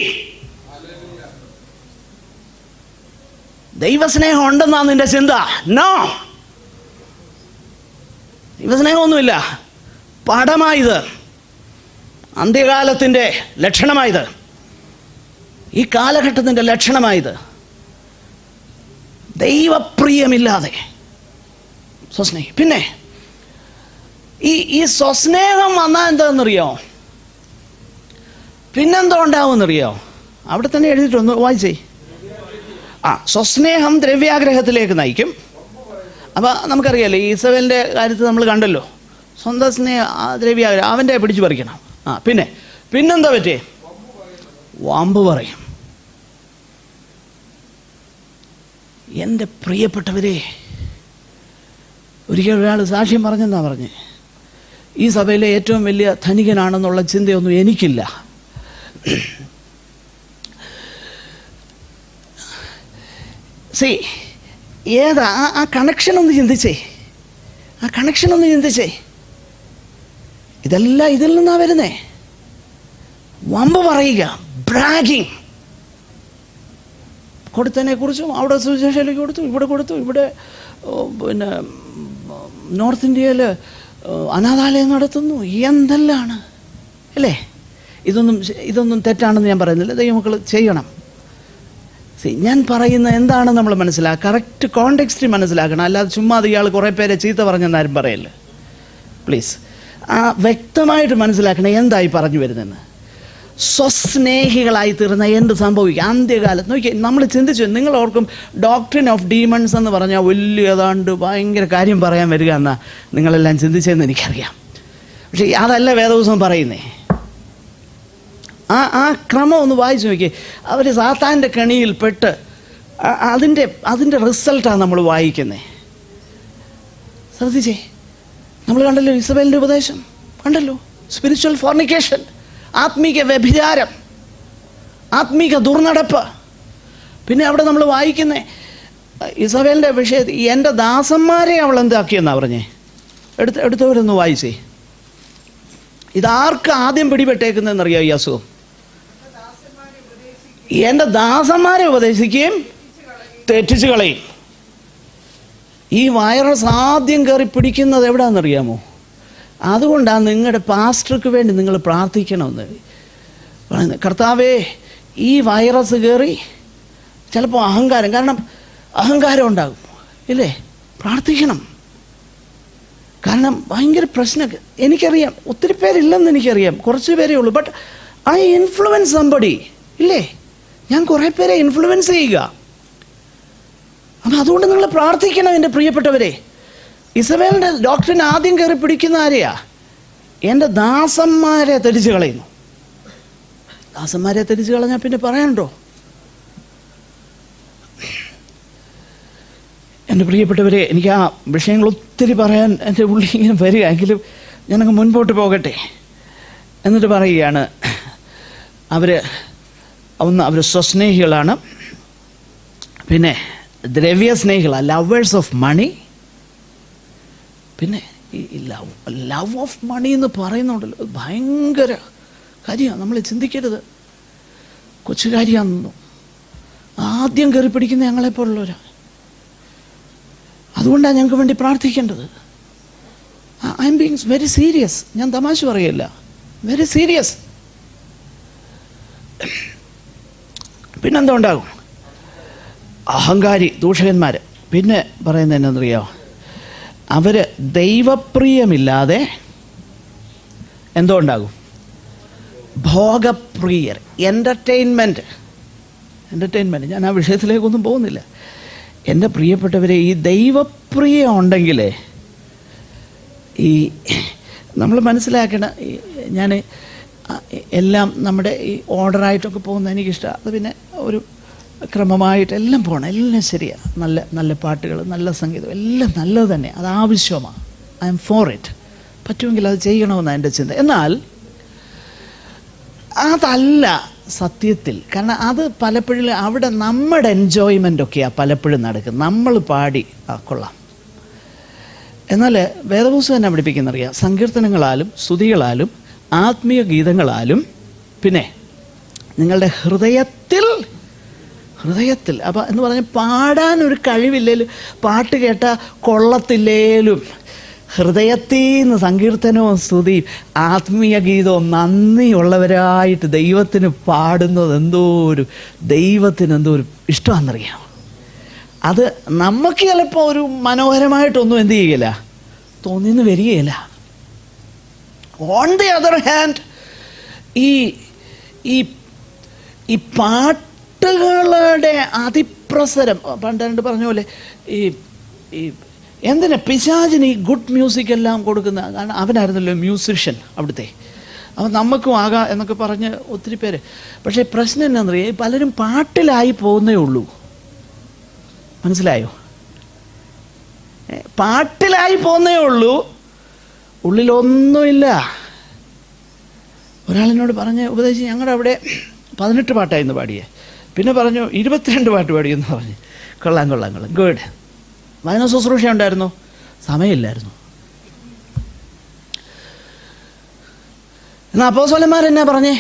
ദൈവസ്നേഹം ഉണ്ടെന്നാണ് നിന്റെ ചിന്ത. നോ, ദൈവസ്നേഹമൊന്നുമില്ല. പടമായത്, അന്ത്യകാലത്തിൻ്റെ ലക്ഷണമായത്, ഈ കാലഘട്ടത്തിൻ്റെ ലക്ഷണമായത്, ദൈവപ്രിയമില്ലാതെ സ്വസ്നേഹി. പിന്നെ ഈ സ്വസ്നേഹം വന്നാൽ എന്താണെന്നറിയോ? പിന്നെന്തോ ഉണ്ടാവുമെന്നറിയോ? അവിടെ തന്നെ എഴുതിയിട്ടൊന്ന് വായിച്ചേ. സ്വസ്നേഹം ദ്രവ്യാഗ്രഹത്തിലേക്ക് നയിക്കും. അപ്പോൾ നമുക്കറിയാലോ, ഈസബേലിൻ്റെ കാര്യത്തിൽ നമ്മൾ കണ്ടല്ലോ, സ്വന്തം സ്നേഹം ദ്രവ്യാഗ്രഹം അവൻ്റെ പിടിച്ചു പറിക്കണം. പിന്നെന്താ പറ്റേ? വമ്പ് പറയും. എൻ്റെ പ്രിയപ്പെട്ടവരെ, ഒരിക്കൽ ഒരാൾ സാക്ഷ്യം പറഞ്ഞെന്നാ പറഞ്ഞ്, ഈ സഭയിലെ ഏറ്റവും വലിയ ധനികനാണെന്നുള്ള ചിന്തയൊന്നും എനിക്കില്ല. ഏതാ ആ കണക്ഷൻ ഒന്ന് ചിന്തിച്ചേ, ഇതെല്ലാം ഇതിൽ നിന്നാ വരുന്നേ. വമ്പ് പറയുക, ബ്രാഗിങ്. കൊടുത്തതിനെ കുറിച്ചും അവിടെ സുവിശേഷയിലേക്ക് കൊടുത്തു, ഇവിടെ പിന്നെ നോർത്ത് ഇന്ത്യയിൽ അനാഥാലയം നടത്തുന്നു, എന്തെല്ലാണ് അല്ലേ? ഇതൊന്നും തെറ്റാണെന്ന് ഞാൻ പറയുന്നില്ല, ദൈവമക്കൾ ചെയ്യണം. ഞാൻ പറയുന്ന എന്താണെന്ന് നമ്മൾ മനസ്സിലാക്കുക, കറക്റ്റ് കോണ്ടെക്സ്റ്റ് മനസ്സിലാക്കണം. അല്ലാതെ ചുമ്മാ ഇയാൾ കുറേ പേരെ ചീത്ത പറഞ്ഞെന്നാരും പറയല്ലേ, പ്ലീസ്. വ്യക്തമായിട്ട് മനസ്സിലാക്കണം എന്തായി പറഞ്ഞു വരുന്നതെന്ന്. സ്വസ്നേഹികളായി തീർന്ന എന്ത് സംഭവിക്കും അന്ത്യകാലത്ത്? നോക്കി, നമ്മൾ ചിന്തിച്ചു, നിങ്ങൾ ഓർക്കും ഡോക്ട്രിൻ ഓഫ് ഡീമൺസ് എന്ന് പറഞ്ഞാൽ വലിയ ഏതാണ്ട് ഭയങ്കര കാര്യം പറയാൻ വരിക എന്നാ നിങ്ങളെല്ലാം ചിന്തിച്ചതെന്ന് എനിക്കറിയാം. പക്ഷേ അതല്ല വേദപുസ്തകം പറയുന്നേ. ആ ക്രമം ഒന്ന് വായിച്ചു നോക്കിയേ. അവർ സാത്താൻ്റെ കെണിയിൽപ്പെട്ട് അതിൻ്റെ റിസൾട്ടാണ് നമ്മൾ വായിക്കുന്നത്. ശ്രദ്ധിച്ചേ, നമ്മൾ കണ്ടല്ലോ ഇസബേലിൻ്റെ ഉപദേശം, കണ്ടല്ലോ സ്പിരിച്വൽ ഫോർണിക്കേഷൻ, ആത്മീക വ്യഭിചാരം, ആത്മീക ദുർനടപ്പ്. പിന്നെ അവിടെ നമ്മൾ വായിക്കുന്നേ ഇസബേലിൻ്റെ വിഷയത്തിൽ എൻ്റെ ദാസന്മാരെ അവൾ എന്താക്കിയെന്നാണ് പറഞ്ഞേ. എടുത്തവരൊന്ന് വായിച്ചേ. ഇതാർക്ക് ആദ്യം പിടിപെട്ടേക്കുന്നതെന്നറിയാം ഈ അസുഖം? എൻ്റെ ദാസന്മാരെ ഉപദേശിക്കുകയും തെറ്റിച്ച് കളയും. ഈ വൈറസ് ആദ്യം കയറി പിടിക്കുന്നത് എവിടെയാണെന്നറിയാമോ? അതുകൊണ്ടാണ് നിങ്ങളുടെ പാസ്റ്റർക്ക് വേണ്ടി നിങ്ങൾ പ്രാർത്ഥിക്കണമെന്ന് പറയുന്നത്. കർത്താവേ, ഈ വൈറസ് കയറി ചിലപ്പോൾ അഹങ്കാരം, കാരണം അഹങ്കാരം ഉണ്ടാകും ഇല്ലേ? പ്രാർത്ഥിക്കണം. കാരണം ഭയങ്കര പ്രശ്നം. എനിക്കറിയാം ഒത്തിരി പേരില്ലെന്ന് എനിക്കറിയാം, കുറച്ച് പേരേ ഉള്ളൂ. ബട്ട് ഐ ഇൻഫ്ലുവൻസ് സംബഡി ഇല്ലേ? ഞാൻ കുറേ പേരെ ഇൻഫ്ലുവൻസ് ചെയ്യുക. അപ്പം അതുകൊണ്ട് നിങ്ങൾ പ്രാർത്ഥിക്കണം എൻ്റെ പ്രിയപ്പെട്ടവരെ. ഇസബേലിൻ്റെ ഡോക്ടറിന് ആദ്യം കയറി പിടിക്കുന്ന ആരെയാ? എൻ്റെ ദാസന്മാരെ തെറ്റിച്ച് കളയുന്നു. ദാസന്മാരെ തെറ്റിച്ച് കളഞ്ഞാൽ പിന്നെ പറയണ്ടോ? എൻ്റെ പ്രിയപ്പെട്ടവരെ, എനിക്ക് ആ വിഷയങ്ങൾ ഒത്തിരി പറയാൻ എൻ്റെ ഉള്ളിൽ ഇങ്ങനെ വരിക, എങ്കിലും ഞാനങ്ങ് മുൻപോട്ട് പോകട്ടെ. എന്നിട്ട് പറയുകയാണ്, അവർ സ്വസ്നേഹികളാണ്, പിന്നെ ദ്രവ്യസ്നേഹികളാണ്, ലവേഴ്സ് ഓഫ് മണി. പിന്നെ ഈ ലവ് ഓഫ് മണി എന്ന് പറയുന്നുണ്ടല്ലോ, ഭയങ്കര കാര്യമാണ്. നമ്മൾ ചിന്തിക്കരുത് കൊച്ചു കാര്യമാണെന്നോ. ആദ്യം കയറി പിടിക്കുന്ന ഞങ്ങളെപ്പോലുള്ളവരാണ്. അതുകൊണ്ടാണ് ഞങ്ങൾക്ക് വേണ്ടി പ്രാർത്ഥിക്കേണ്ടത്. I M being very serious. ഞാൻ തമാശ പറയല്ല, വെരി സീരിയസ്. പിന്നെന്താ ഉണ്ടാകും? അഹങ്കാരി, ദൂഷകന്മാർ. പിന്നെ പറയുന്നത് എന്നറിയാമോ? അവർ ദൈവപ്രിയമില്ലാതെ എന്തോ ഉണ്ടാകും? ഭോഗപ്രിയർ, എൻ്റർടൈൻമെൻറ്റ്. ഞാൻ ആ വിഷയത്തിലേക്കൊന്നും പോകുന്നില്ല. എൻ്റെ പ്രിയപ്പെട്ടവരെ, ഈ ദൈവപ്രിയം ഉണ്ടെങ്കിൽ ഈ നമ്മൾ മനസ്സിലാക്കണം. ഞാൻ എല്ലാം നമ്മുടെ ഈ ഓർഡറായിട്ടൊക്കെ പോകുന്നത് എനിക്കിഷ്ടമാണ്. അത് പിന്നെ ഒരു ക്രമമായിട്ട് എല്ലാം പോകണം, എല്ലാം ശരിയാണ്. നല്ല നല്ല പാട്ടുകൾ, നല്ല സംഗീതം എല്ലാം നല്ലത് തന്നെ, അത് ആവശ്യമാണ്. I M for it. പറ്റുമെങ്കിൽ അത് ചെയ്യണമെന്നാണ് എൻ്റെ ചിന്ത. എന്നാൽ അതല്ല സത്യത്തിൽ. കാരണം അത് പലപ്പോഴും അവിടെ നമ്മുടെ എൻജോയ്മെൻ്റൊക്കെയാണ് പലപ്പോഴും നടക്കുന്നത്. നമ്മൾ പാടി കൊള്ളാം. എന്നാൽ വേദപുസ്തകം തന്നെ പഠിപ്പിക്കുന്നറിയാം, സങ്കീർത്തനങ്ങളാലും സ്തുതികളാലും ആത്മീയ ഗീതങ്ങളാലും പിന്നെ നിങ്ങളുടെ ഹൃദയത്തിൽ അപ്പം എന്ന് പറഞ്ഞാൽ പാടാനൊരു കഴിവില്ലേലും പാട്ട് കേട്ടാൽ കൊള്ളത്തില്ലേലും ഹൃദയത്തിൽ നിന്ന് സങ്കീർത്തനവും സ്തുതിയും ആത്മീയ ഗീതവും നന്ദിയുള്ളവരായിട്ട് ദൈവത്തിന് പാടുന്നത് ദൈവത്തിന് എന്തോ ഒരു ഇഷ്ടമാണെന്നറിയാം. അത് നമുക്ക് ചിലപ്പോൾ ഒരു മനോഹരമായിട്ടൊന്നും എന്ത് ചെയ്യുകയില്ല, തോന്നിന്ന് വരികയില്ല. ഓൺ ദി അതർ ഹാൻഡ് ഈ പാട്ടുകളുടെ അതിപ്രസരം പണ്ട് പറഞ്ഞ പോലെ ഈ എന്തിനാ പിശാചിന് ഈ ഗുഡ് മ്യൂസിക് എല്ലാം കൊടുക്കുന്ന? കാരണം അവനായിരുന്നല്ലോ മ്യൂസിഷ്യൻ അവിടുത്തെ. അപ്പം നമുക്കും ആകാം എന്നൊക്കെ പറഞ്ഞ് ഒത്തിരി പേര്. പക്ഷേ പ്രശ്നം എന്നാണെന്നറിയാം, പലരും പാട്ടിലായി പോകുന്നേ ഉള്ളൂ. മനസ്സിലായോ? പാട്ടിലായി പോകുന്നേ ഉള്ളൂ, ഉള്ളിലൊന്നുമില്ല. ഒരാളിനോട് പറഞ്ഞ് ഉപദേശിച്ച്, ഞങ്ങളുടെ അവിടെ 18 പാട്ടായിരുന്നു പാടിയേ, പിന്നെ പറഞ്ഞു 22 പാട്ട് പാടിയെന്ന് പറഞ്ഞു. കൊള്ളാം ഗുഡ്. വചന ശുശ്രൂഷ ഉണ്ടായിരുന്നു, സമയമില്ലായിരുന്നു. എന്നാൽ അപ്പോസ്തലന്മാരെന്നാ പറഞ്ഞേ?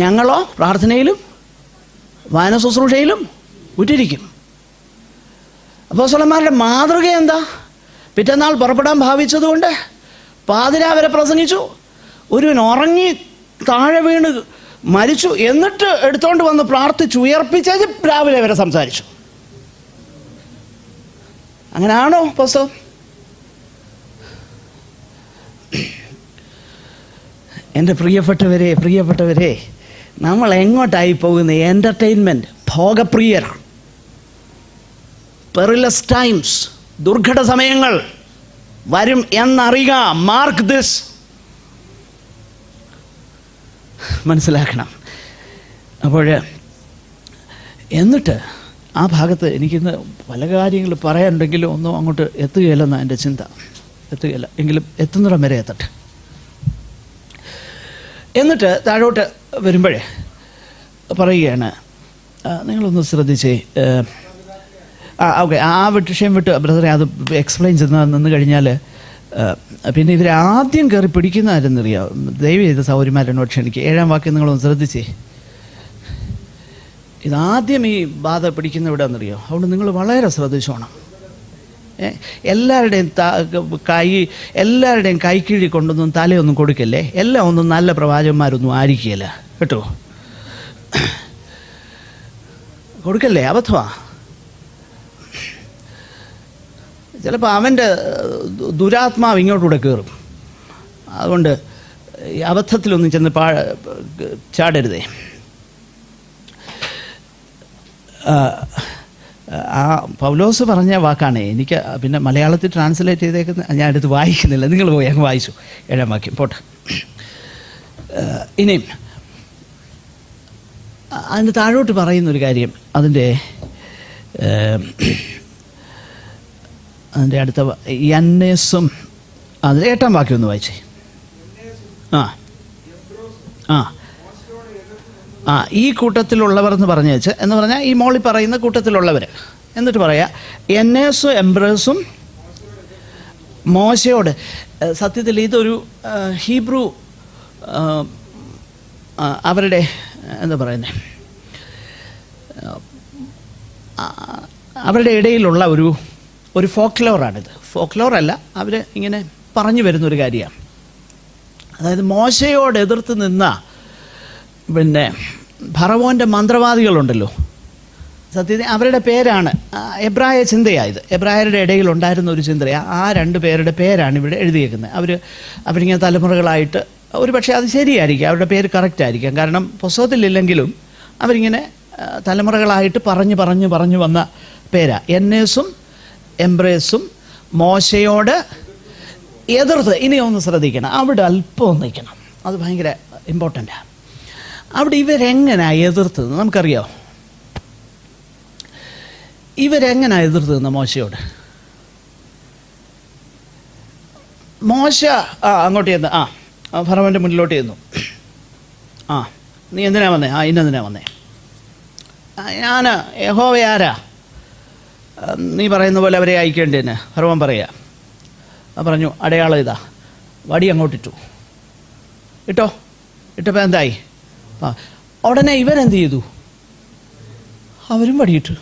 ഞങ്ങളോ പ്രാർത്ഥനയിലും വചന ശുശ്രൂഷയിലും ഉറ്റിരിക്കും. അപ്പോസ്തലന്മാരുടെ മാതൃക എന്താ? പിറ്റന്നാൾ പുറപ്പെടാൻ ഭാവിച്ചതുകൊണ്ട് പാതിരാ വരെ പ്രസംഗിച്ചു. ഒരുവൻ ഉറങ്ങി താഴെ വീണ് മരിച്ചു, എന്നിട്ട് എടുത്തോണ്ട് വന്ന് പ്രാർത്ഥിച്ചു ഉയർപ്പിച്ചത് രാവിലെ വരെ സംസാരിച്ചു. അങ്ങനെയാണോ പുസ്തകം? എൻ്റെ പ്രിയപ്പെട്ടവരെ നമ്മൾ എങ്ങോട്ടായി പോകുന്നത്? എൻ്റർടൈൻമെൻറ്റ്, ഭോഗപ്രിയർ, പെറിലസ് ടൈംസ്, ദുർഘട സമയങ്ങൾ വരും എന്നറിയുക. Mark this. മനസ്സിലാക്കണം. അപ്പോൾ എന്നിട്ട് ആ ഭാഗത്ത് എനിക്കിന്ന് പല കാര്യങ്ങൾ പറയാനുണ്ടെങ്കിലും ഒന്നും അങ്ങോട്ട് എത്തുകയില്ലെന്നാണ് എൻ്റെ ചിന്ത. എത്തുകയില്ല, എങ്കിലും എത്തുന്നിടം വരെ എത്തട്ടെ. എന്നിട്ട് താഴോട്ട് വരുമ്പോഴേ പറയുകയാണ്, നിങ്ങളൊന്ന് ശ്രദ്ധിച്ചേ. ഓക്കെ, ആ വിഷയം വിട്ട് ബ്രദറെ അത് എക്സ്പ്ലെയിൻ ചെയ്ത് നിന്ന് കഴിഞ്ഞാൽ പിന്നെ ഇവർ ആദ്യം കയറി പിടിക്കുന്നതായിരുന്നറിയാം. ദയവ് ചെയ്ത് സൗകര്യമാരെന്നോട് ക്ഷണിക്കുക. 7-ാം വാക്യം നിങ്ങളൊന്ന് ശ്രദ്ധിച്ചേ. ഇതാദ്യം ഈ ബാധ പിടിക്കുന്ന ഇവിടെ എന്നറിയോ? അതുകൊണ്ട് നിങ്ങൾ വളരെ ശ്രദ്ധിച്ചോണം. എല്ലാവരുടെയും കൈക്കീഴി കൊണ്ടൊന്നും തലയൊന്നും കൊടുക്കല്ലേ. എല്ലാം ഒന്നും നല്ല പ്രവാചകന്മാരൊന്നും ആയിരിക്കുകയില്ല കേട്ടോ. കൊടുക്കല്ലേ, അബദ്ധമാണ്. ചിലപ്പോൾ അവൻ്റെ ദുരാത്മാവ് ഇങ്ങോട്ടൂടെ കയറും. അതുകൊണ്ട് ഈ അബദ്ധത്തിലൊന്നും ചെന്ന് ചാടരുതേ. ആ പൗലോസ് പറഞ്ഞ വാക്കാണ്. എനിക്ക് പിന്നെ മലയാളത്തിൽ ട്രാൻസ്ലേറ്റ് ചെയ്തേക്കുന്ന ഞാൻ എടുത്ത് വായിക്കുന്നില്ല, നിങ്ങൾ പോയി അങ്ങ് വായിച്ചു. 7-ാം വാക്യം പോട്ടെ. ഇനിയും അതിന് താഴോട്ട് പറയുന്നൊരു കാര്യം, അതിൻ്റെ അടുത്ത യന്നേസും അതിൽ 8-ാം വാക്യം ഒന്ന് വായിച്ചേ. ഈ കൂട്ടത്തിലുള്ളവർ എന്ന് പറഞ്ഞു വെച്ച് എന്ന് പറഞ്ഞാൽ ഈ മോളിൽ പറയുന്ന കൂട്ടത്തിലുള്ളവർ. എന്നിട്ട് പറയാ യന്നേസും എംബ്രസും മോശയോട്. സത്യത്തിൽ ഇതൊരു ഹീബ്രു അവരുടെ എന്താ പറയുന്നത്, അവരുടെ ഇടയിലുള്ള ഒരു ഫോക്ലോറാണിത്. ഫോക്ലോറല്ല, അവർ ഇങ്ങനെ പറഞ്ഞു വരുന്നൊരു കാര്യമാണ്. അതായത് മോശയോട് എതിർത്ത് നിന്ന പിന്നെ ഫറവോൻ്റെ മന്ത്രവാദികളുണ്ടല്ലോ, സത്യത്തിൽ അവരുടെ പേരാണ് എബ്രായ ചിന്തയായത്. എബ്രായരുടെ ഇടയിൽ ഉണ്ടായിരുന്ന ഒരു ചിന്തയാണ്. ആ 2 പേരുടെ പേരാണ് ഇവിടെ എഴുതിയേക്കുന്നത്. അവരിങ്ങനെ തലമുറകളായിട്ട്, ഒരു പക്ഷേ അത് ശരിയായിരിക്കും, അവരുടെ പേര് കറക്റ്റ് ആയിരിക്കാം. കാരണം പുസ്തകത്തിലില്ലെങ്കിലും അവരിങ്ങനെ തലമുറകളായിട്ട് പറഞ്ഞു വന്ന പേരാ. യന്നേസും എംബ്രേസും മോശയോട് എതിർത്ത്. ഇനി ഒന്ന് ശ്രദ്ധിക്കണം, അവിടെ അല്പം നിൽക്കണം, അത് ഭയങ്കര ഇമ്പോർട്ടൻ്റാണ്. അവിടെ ഇവരെങ്ങനെയാണ് എതിർത്തത് നമുക്കറിയാം. ഇവരെങ്ങനെയാണ് എതിർത്തതെന്ന് മോശയോട്. മോശ അങ്ങോട്ട് ചെന്ന് ഫറവോൻ്റെ മുന്നിലോട്ട് ചെന്നു. നീ എന്തിനാ വന്നേ? ഇന്നെന്തിനാ വന്നേ? ഞാൻ യഹോവയാരാ? നീ പറയുന്ന പോലെ അവരെ അയക്കേണ്ടതിന് ഫറവോൻ പറയാ. പറഞ്ഞു, അടയാളം ഇതാ. വടി അങ്ങോട്ടിട്ടു. ഇട്ടപ്പോൾ എന്തായി? ഉടനെ ഇവരെന്ത് ചെയ്തു? അവരും വടിയിട്ടു.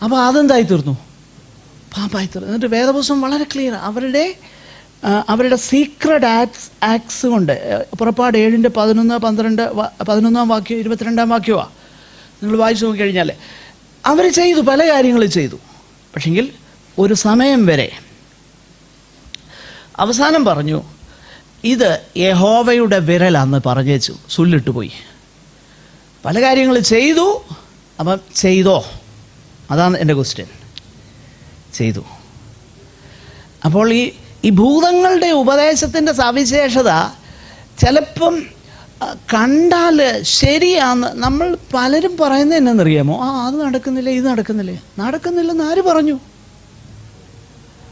അപ്പോൾ അതെന്തായി തീർന്നു? പാമ്പായി തീർന്നു. എന്നിട്ട് വേദപുസ്തകം വളരെ ക്ലിയർ. അവരുടെ സീക്രട്ട് ആക്ട്സ് കൊണ്ട്, പുറപ്പാട് 7:11, 11 വാക്യം 22 വാക്യമാണ് നിങ്ങൾ വായിച്ചു നോക്കിക്കഴിഞ്ഞാൽ അവർ ചെയ്തു, പല കാര്യങ്ങളും ചെയ്തു. പക്ഷെങ്കിൽ ഒരു സമയം വരെ അവസാനം പറഞ്ഞു, ഇത് യഹോവയുടെ വിരലാന്ന് പറഞ്ഞേച്ചു, സുല്ലിട്ട് പോയി. പല കാര്യങ്ങൾ ചെയ്തു. അപ്പം ചെയ്തോ? അതാണ് എൻ്റെ ക്വസ്റ്റ്യൻ. ചെയ്തു. അപ്പോൾ ഈ ഭൂതങ്ങളുടെ ഉപദേശത്തിൻ്റെ സവിശേഷത ചിലപ്പം കണ്ടാൽ ശരിയാന്ന് നമ്മൾ പലരും പറയുന്നത് എന്നറിയാമോ? അത് നടക്കുന്നില്ല, ഇത് നടക്കുന്നില്ലെന്ന് ആര് പറഞ്ഞു?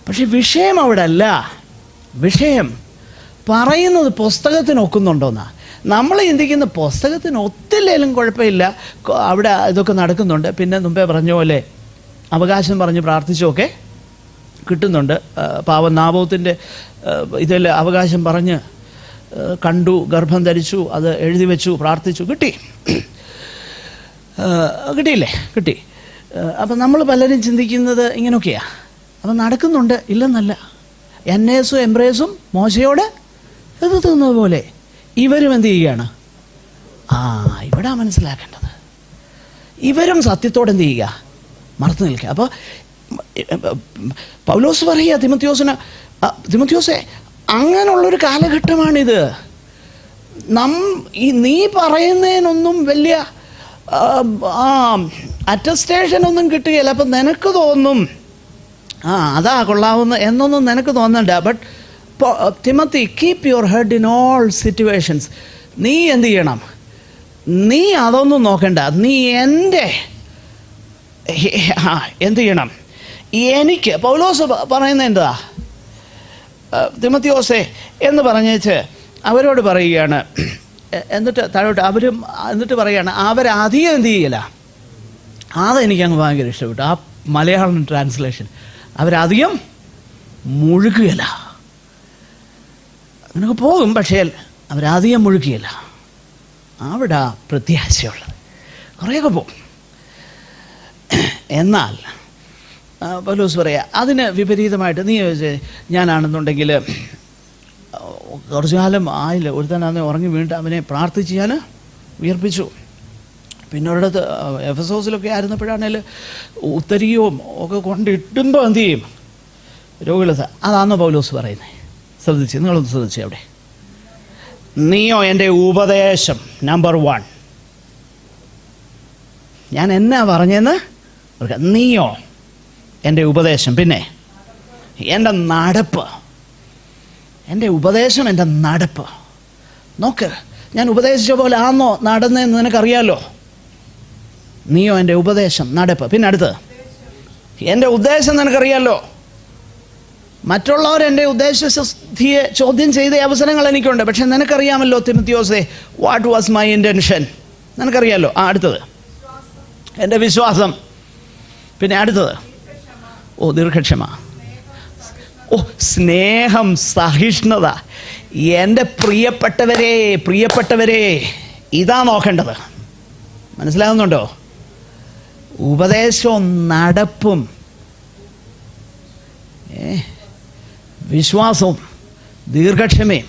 പക്ഷെ വിഷയം അവിടെ അല്ല. വിഷയം പറയുന്നത് പുസ്തകത്തിന് ഒക്കുന്നുണ്ടോന്നാ. നമ്മൾ ചിന്തിക്കുന്ന പുസ്തകത്തിന് ഒത്തില്ലേലും കുഴപ്പമില്ല, അവിടെ ഇതൊക്കെ നടക്കുന്നുണ്ട്. പിന്നെ മുമ്പേ പറഞ്ഞ പോലെ അവകാശം പറഞ്ഞ് പ്രാർത്ഥിച്ചൊക്കെ കിട്ടുന്നുണ്ട്. പാവം നാബോത്തിൻ്റെ ഇതിൽ അവകാശം പറഞ്ഞ് കണ്ടു, ഗർഭം ധരിച്ചു, അത് എഴുതി വെച്ചു, പ്രാർത്ഥിച്ചു, കിട്ടിയില്ലേ? കിട്ടി. അപ്പം നമ്മൾ പലരും ചിന്തിക്കുന്നത് ഇങ്ങനെയൊക്കെയാണ്. അപ്പം നടക്കുന്നുണ്ട്, ഇല്ലെന്നല്ല. എന്നേസും എംബ്രേസും മോശയോട് എതിർത്തുന്നത് പോലെ ഇവരും എന്ത് ചെയ്യുകയാണ്? ഇവിടെ മനസ്സിലാക്കേണ്ടത്, ഇവരും സത്യത്തോടെ എന്ത് ചെയ്യുക? മറന്നു നിൽക്കുക. അപ്പോൾ പൗലോസ് പറയുക തിമോത്തിയോസേ, അങ്ങനെയുള്ളൊരു കാലഘട്ടമാണിത്. നീ പറയുന്നതിനൊന്നും വലിയ അറ്റസ്റ്റേഷനൊന്നും കിട്ടുകയില്ല. അപ്പം നിനക്ക് തോന്നും അതാ കൊള്ളാവുന്ന എന്നൊന്നും നിനക്ക് തോന്നണ്ട. But Timothy, keep your head in all situations. നീ എന്ത് ചെയ്യണം? നീ അതൊന്നും നോക്കണ്ട. നീ എൻ്റെ എന്ത് ചെയ്യണം? എനിക്ക് പൗലോസ് പറയുന്നത് എന്താ? തിമോത്തിയോസേ എന്ന് പറഞ്ഞേച്ച് അവരോട് പറയുകയാണ്. എന്നിട്ട് താഴോട്ട് എന്നിട്ട് പറയുകയാണ്, അവരധികം എന്ത് ചെയ്യല. അതെനിക്കങ്ങ് ഭയങ്കര ഇഷ്ടപ്പെട്ടു. ആ മലയാളം ട്രാൻസ്ലേഷൻ, അവരധികം മുഴുകുകയില്ല. അങ്ങനെയൊക്കെ പോകും, പക്ഷേ അവരധികം മുഴുകുകയില്ല. അവിടെ പ്രത്യാശയുള്ളത്. കുറേയൊക്കെ പോകും. എന്നാൽ പൗലോസ് പറയാ, അതിന് വിപരീതമായിട്ട് നീ ഞാനാണെന്നുണ്ടെങ്കിൽ കുറച്ചു കാലം ആയില്ല, ഒരുത്തനാന്ന് ഉറങ്ങി വീണ്ടും അവനെ പ്രാർത്ഥിച്ച് ഞാൻ ഉയർപ്പിച്ചു. പിന്നെ ഒരിടത്ത് എഫെസോസിലൊക്കെ ആയിരുന്നപ്പോഴാണെങ്കിൽ ഉത്തരീയവും ഒക്കെ കൊണ്ടിട്ടുമ്പോൾ എന്ത് ചെയ്യും? രോഗികളെ. അതാണോ പൗലോസ് പറയുന്നത്? നിങ്ങളൊന്ന് ശ്രദ്ധിച്ചു. അവിടെ നീയോ എൻ്റെ ഉപദേശം നമ്പർ 1. ഞാൻ എന്നാ പറഞ്ഞെന്ന്? നീയോ എൻ്റെ ഉപദേശം, പിന്നെ എൻ്റെ നടപ്പ്. എൻ്റെ ഉപദേശം എൻ്റെ നടപ്പ്. നോക്ക്, ഞാൻ ഉപദേശിച്ച പോലെ ആണോ നടന്നതെന്ന് നിനക്കറിയാലോ. നീയോ എൻ്റെ ഉപദേശം, നടപ്പ്. പിന്നെ അടുത്ത് എൻ്റെ ഉദ്ദേശം നിനക്കറിയാലോ. മറ്റുള്ളവർ എൻ്റെ ഉദ്ദേശശുദ്ധിയെ ചോദ്യം ചെയ്ത അവസരങ്ങൾ എനിക്കുണ്ട്. പക്ഷെ നിനക്കറിയാമല്ലോ തിമോത്തിയോസേ, വാട്ട് വാസ് മൈ ഇൻറ്റൻഷൻ? നിനക്കറിയാമല്ലോ. അടുത്തത് എൻ്റെ വിശ്വാസം. പിന്നെ അടുത്തത് ദീർഘക്ഷമ. സ്നേഹം, സഹിഷ്ണുത. എൻ്റെ പ്രിയപ്പെട്ടവരെ ഇതാ നോക്കേണ്ടത്. മനസ്സിലാകുന്നുണ്ടോ? ഉപദേശവും നടപ്പും വിശ്വാസവും ദീർഘക്ഷമയും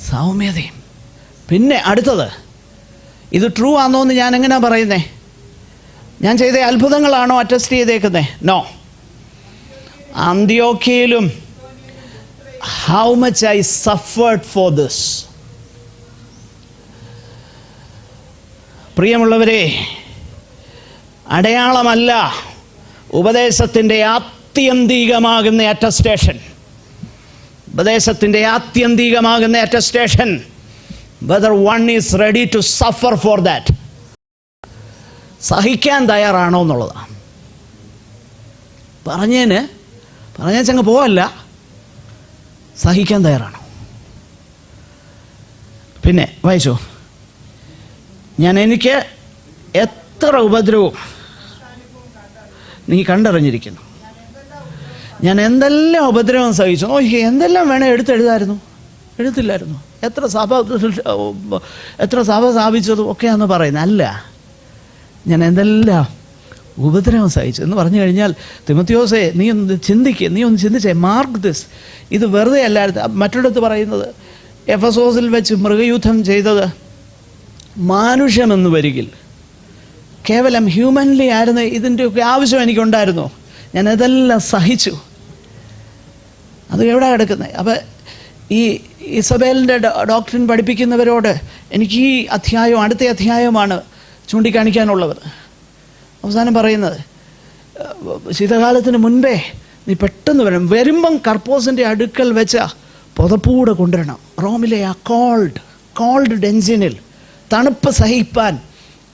സൗമ്യതയും. പിന്നെ അടുത്തത്, ഇത് ട്രൂ ആണോ എന്ന് ഞാൻ എങ്ങനെയാ പറയുന്നേ? ഞാൻ ചെയ്ത അത്ഭുതങ്ങളാണോ അറ്റസ്റ്റ് ചെയ്തേക്കുന്നേ? നോ. അന്ത്യോക്യയിലും how much I suffered for this. പ്രിയമുള്ളവരെ, അടയാളമല്ല ഉപദേശത്തിൻ്റെ ആത്യന്തികമാകുന്ന അറ്റസ്റ്റേഷൻ. ഉപദേശത്തിൻ്റെ ആത്യന്തികമാകുന്ന attestation whether one is ready to suffer for that. സഹിക്കാൻ തയ്യാറാണോ എന്നുള്ളതാണ്. പറഞ്ഞേച്ചങ്ങ് പോവല്ല, സഹിക്കാൻ തയ്യാറാണോ? പിന്നെ വായിച്ചോ, എനിക്ക് എത്ര ഉപദ്രവവും നീ കണ്ടറിഞ്ഞിരിക്കുന്നു. ഞാൻ എന്തെല്ലാം ഉപദ്രവം സഹിച്ചു. എന്തെല്ലാം വേണേൽ എഴുത്തില്ലായിരുന്നു. എത്ര സഭ സ്ഥാപിച്ചതും ഒക്കെയാണെന്ന് പറയുന്നത് അല്ല. ഞാൻ എന്തെല്ലാം ഉപദ്രവം സഹിച്ചു എന്ന് പറഞ്ഞു കഴിഞ്ഞാൽ, തിമോത്തിയോസേ നീ ഒന്ന് ചിന്തിച്ചേ, മാർക്ക് ദിസ്. ഇത് വെറുതെ അല്ലായിരുന്നു. മറ്റൊരിടത്ത് പറയുന്നത്, എഫെസോസിൽ വെച്ച് മൃഗയുദ്ധം ചെയ്തത് മാനുഷ്യമെന്ന് വരികിൽ കേവലം ഹ്യൂമൻലി ആയിരുന്നു. ഇതിൻ്റെയൊക്കെ ആവശ്യം എനിക്കുണ്ടായിരുന്നു. ഞാൻ ഇതെല്ലാം സഹിച്ചു. അത് എവിടെ കിടക്കുന്നത്? അപ്പം ഈ ഇസബേലിൻ്റെ ഡോക്ടറിൻ പഠിപ്പിക്കുന്നവരോട് എനിക്ക് ഈ അധ്യായവും അടുത്ത അധ്യായവുമാണ് ചൂണ്ടിക്കാണിക്കാനുള്ളത്. അവസാനം പറയുന്നത്, ശീതകാലത്തിന് മുൻപേ നീ പെട്ടെന്ന് വരുമ്പം കർപ്പോസിൻ്റെ അടുക്കൽ വെച്ച പുതപ്പൂടെ കൊണ്ടുവരണം. റോമിലെ ആ കോൾഡ് ഡെൻസിനിൽ തണുപ്പ് സഹിപ്പാൻ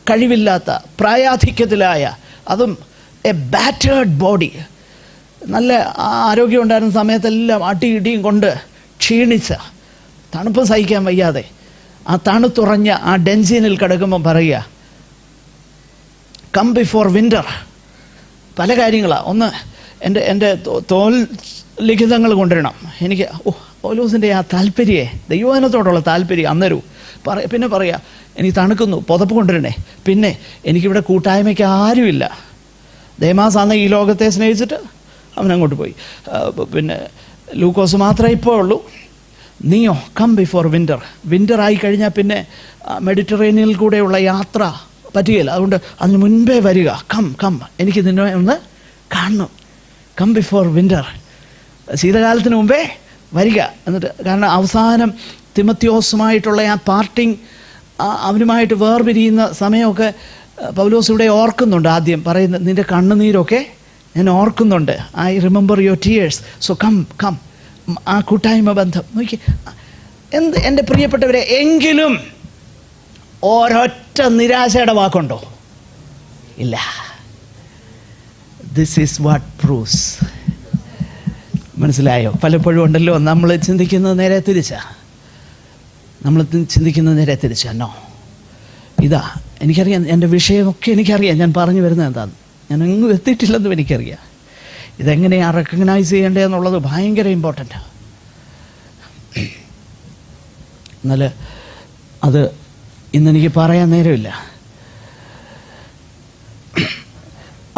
കഴിവില്ലാത്ത, പ്രായാധിക്യത്തിലായ, അതും എ ബാറ്റേർഡ് ബോഡി, നല്ല ആരോഗ്യം ഉണ്ടായിരുന്ന സമയത്തെല്ലാം അടിയിടിയും കൊണ്ട് ക്ഷീണിച്ച, തണുപ്പ് സഹിക്കാൻ വയ്യാതെ ആ തണുത്തുറഞ്ഞ ആ ഡെൻസിനിൽ കിടക്കുമ്പം പറയുക, കം ബിഫോർ വിൻ്റർ. പല കാര്യങ്ങളാണ്. ഒന്ന്, എൻ്റെ തോൽ ലിഖിതങ്ങൾ കൊണ്ടുവരണം. എനിക്ക് പൗലോസിൻ്റെ ആ താല്പര്യമേ, ദൈവവചനത്തോടുള്ള താല്പര്യം അന്നേരവും പിന്നെ പറയാ, എനിക്ക് തണുക്കുന്നു, പുതപ്പ് കൊണ്ടുവരണേ. പിന്നെ എനിക്കിവിടെ കൂട്ടായ്മയ്ക്ക് ആരുമില്ല. ദേമാസാന്ന് ഈ ലോകത്തെ സ്നേഹിച്ചിട്ട് അവനങ്ങോട്ട് പോയി. പിന്നെ ലൂക്കോസ് മാത്രമേ ഇപ്പോൾ ഉള്ളൂ. നീയോ കം ബിഫോർ വിൻ്റർ ആയി കഴിഞ്ഞാൽ പിന്നെ മെഡിറ്ററേനിയനിൽ കൂടെയുള്ള യാത്ര പറ്റുകയില്ല. അതുകൊണ്ട് അതിന് മുൻപേ വരിക. കം എനിക്ക് നിന്നെ ഒന്ന് കാണണം. കം ബിഫോർ വിൻ്റർ, ശീതകാലത്തിന് മുമ്പേ വരിക. എന്നിട്ട് കാരണം അവസാനം തിമോത്തിയോസുമായിട്ടുള്ള ആ പാർട്ടിങ്, അവനുമായിട്ട് വേർപിരിയുന്ന സമയമൊക്കെ പൗലോസ് ഇവിടെ ഓർക്കുന്നുണ്ട്. ആദ്യം പറയുന്നത്, നിൻ്റെ കണ്ണുനീരൊക്കെ ഞാൻ ഓർക്കുന്നുണ്ട്. I remember your tears. So come. ആ കൂട്ടായ്മ ബന്ധം നോക്കി. എൻ്റെ പ്രിയപ്പെട്ടവരെ, എങ്കിലും ഒരൊറ്റ നിരാശയുടെ വാക്കുണ്ടോ? ഇല്ല. This is what proves. മനസ്സിലായോ? പലപ്പോഴും ഉണ്ടല്ലോ നമ്മൾ ചിന്തിക്കുന്നത് നേരെ തിരിച്ചാ. നോ, ഇതാ എനിക്കറിയാം, എൻ്റെ വിഷയമൊക്കെ എനിക്കറിയാം. ഞാൻ പറഞ്ഞു വരുന്നത് എന്താണെന്ന്, ഞാൻ എങ്ങും എത്തിയിട്ടില്ലെന്നും എനിക്കറിയാം. ഇതെങ്ങനെയാണ് റെക്കഗ്നൈസ് ചെയ്യേണ്ടതെന്നുള്ളത് ഭയങ്കര ഇമ്പോർട്ടൻ്റാണ്. എന്നാൽ അത് ഇന്നെനിക്ക് പറയാൻ നേരമില്ല.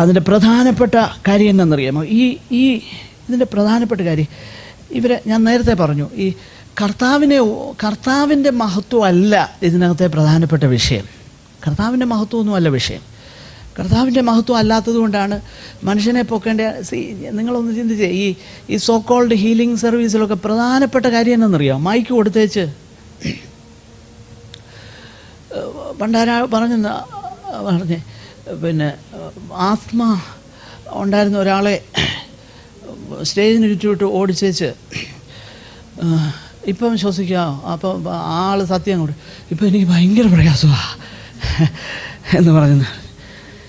അതിൻ്റെ പ്രധാനപ്പെട്ട കാര്യം എന്നറിയാമോ? ഇതിൻ്റെ പ്രധാനപ്പെട്ട കാര്യം, ഞാൻ നേരത്തെ പറഞ്ഞു, ഈ കർത്താവിൻ്റെ മഹത്വം അല്ല ഇതിനകത്തെ പ്രധാനപ്പെട്ട വിഷയം. കർത്താവിൻ്റെ മഹത്വമൊന്നുമല്ല വിഷയം. കർത്താവിൻ്റെ മഹത്വം അല്ലാത്തത് കൊണ്ടാണ് മനുഷ്യനെ പൊക്കേണ്ട. നിങ്ങളൊന്ന് ചിന്തിച്ചേ, ഈ സോ കോൾഡ് ഹീലിംഗ് സർവീസിലൊക്കെ പ്രധാനപ്പെട്ട കാര്യം എന്നറിയാം, മൈക്ക് കൊടുത്തേച്ച് പണ്ടാരാ പറഞ്ഞ് പിന്നെ ആസ്മ ഉണ്ടായിരുന്ന ഒരാളെ സ്റ്റേജിന് ചുറ്റുവിട്ട് ഓടിച്ചേച്ച്, ഇപ്പം ശ്വസിക്കാം. അപ്പം ആൾ സത്യം കൂടെ, ഇപ്പം എനിക്ക് ഭയങ്കര പ്രയാസമാണ് എന്ന് പറയുന്നു.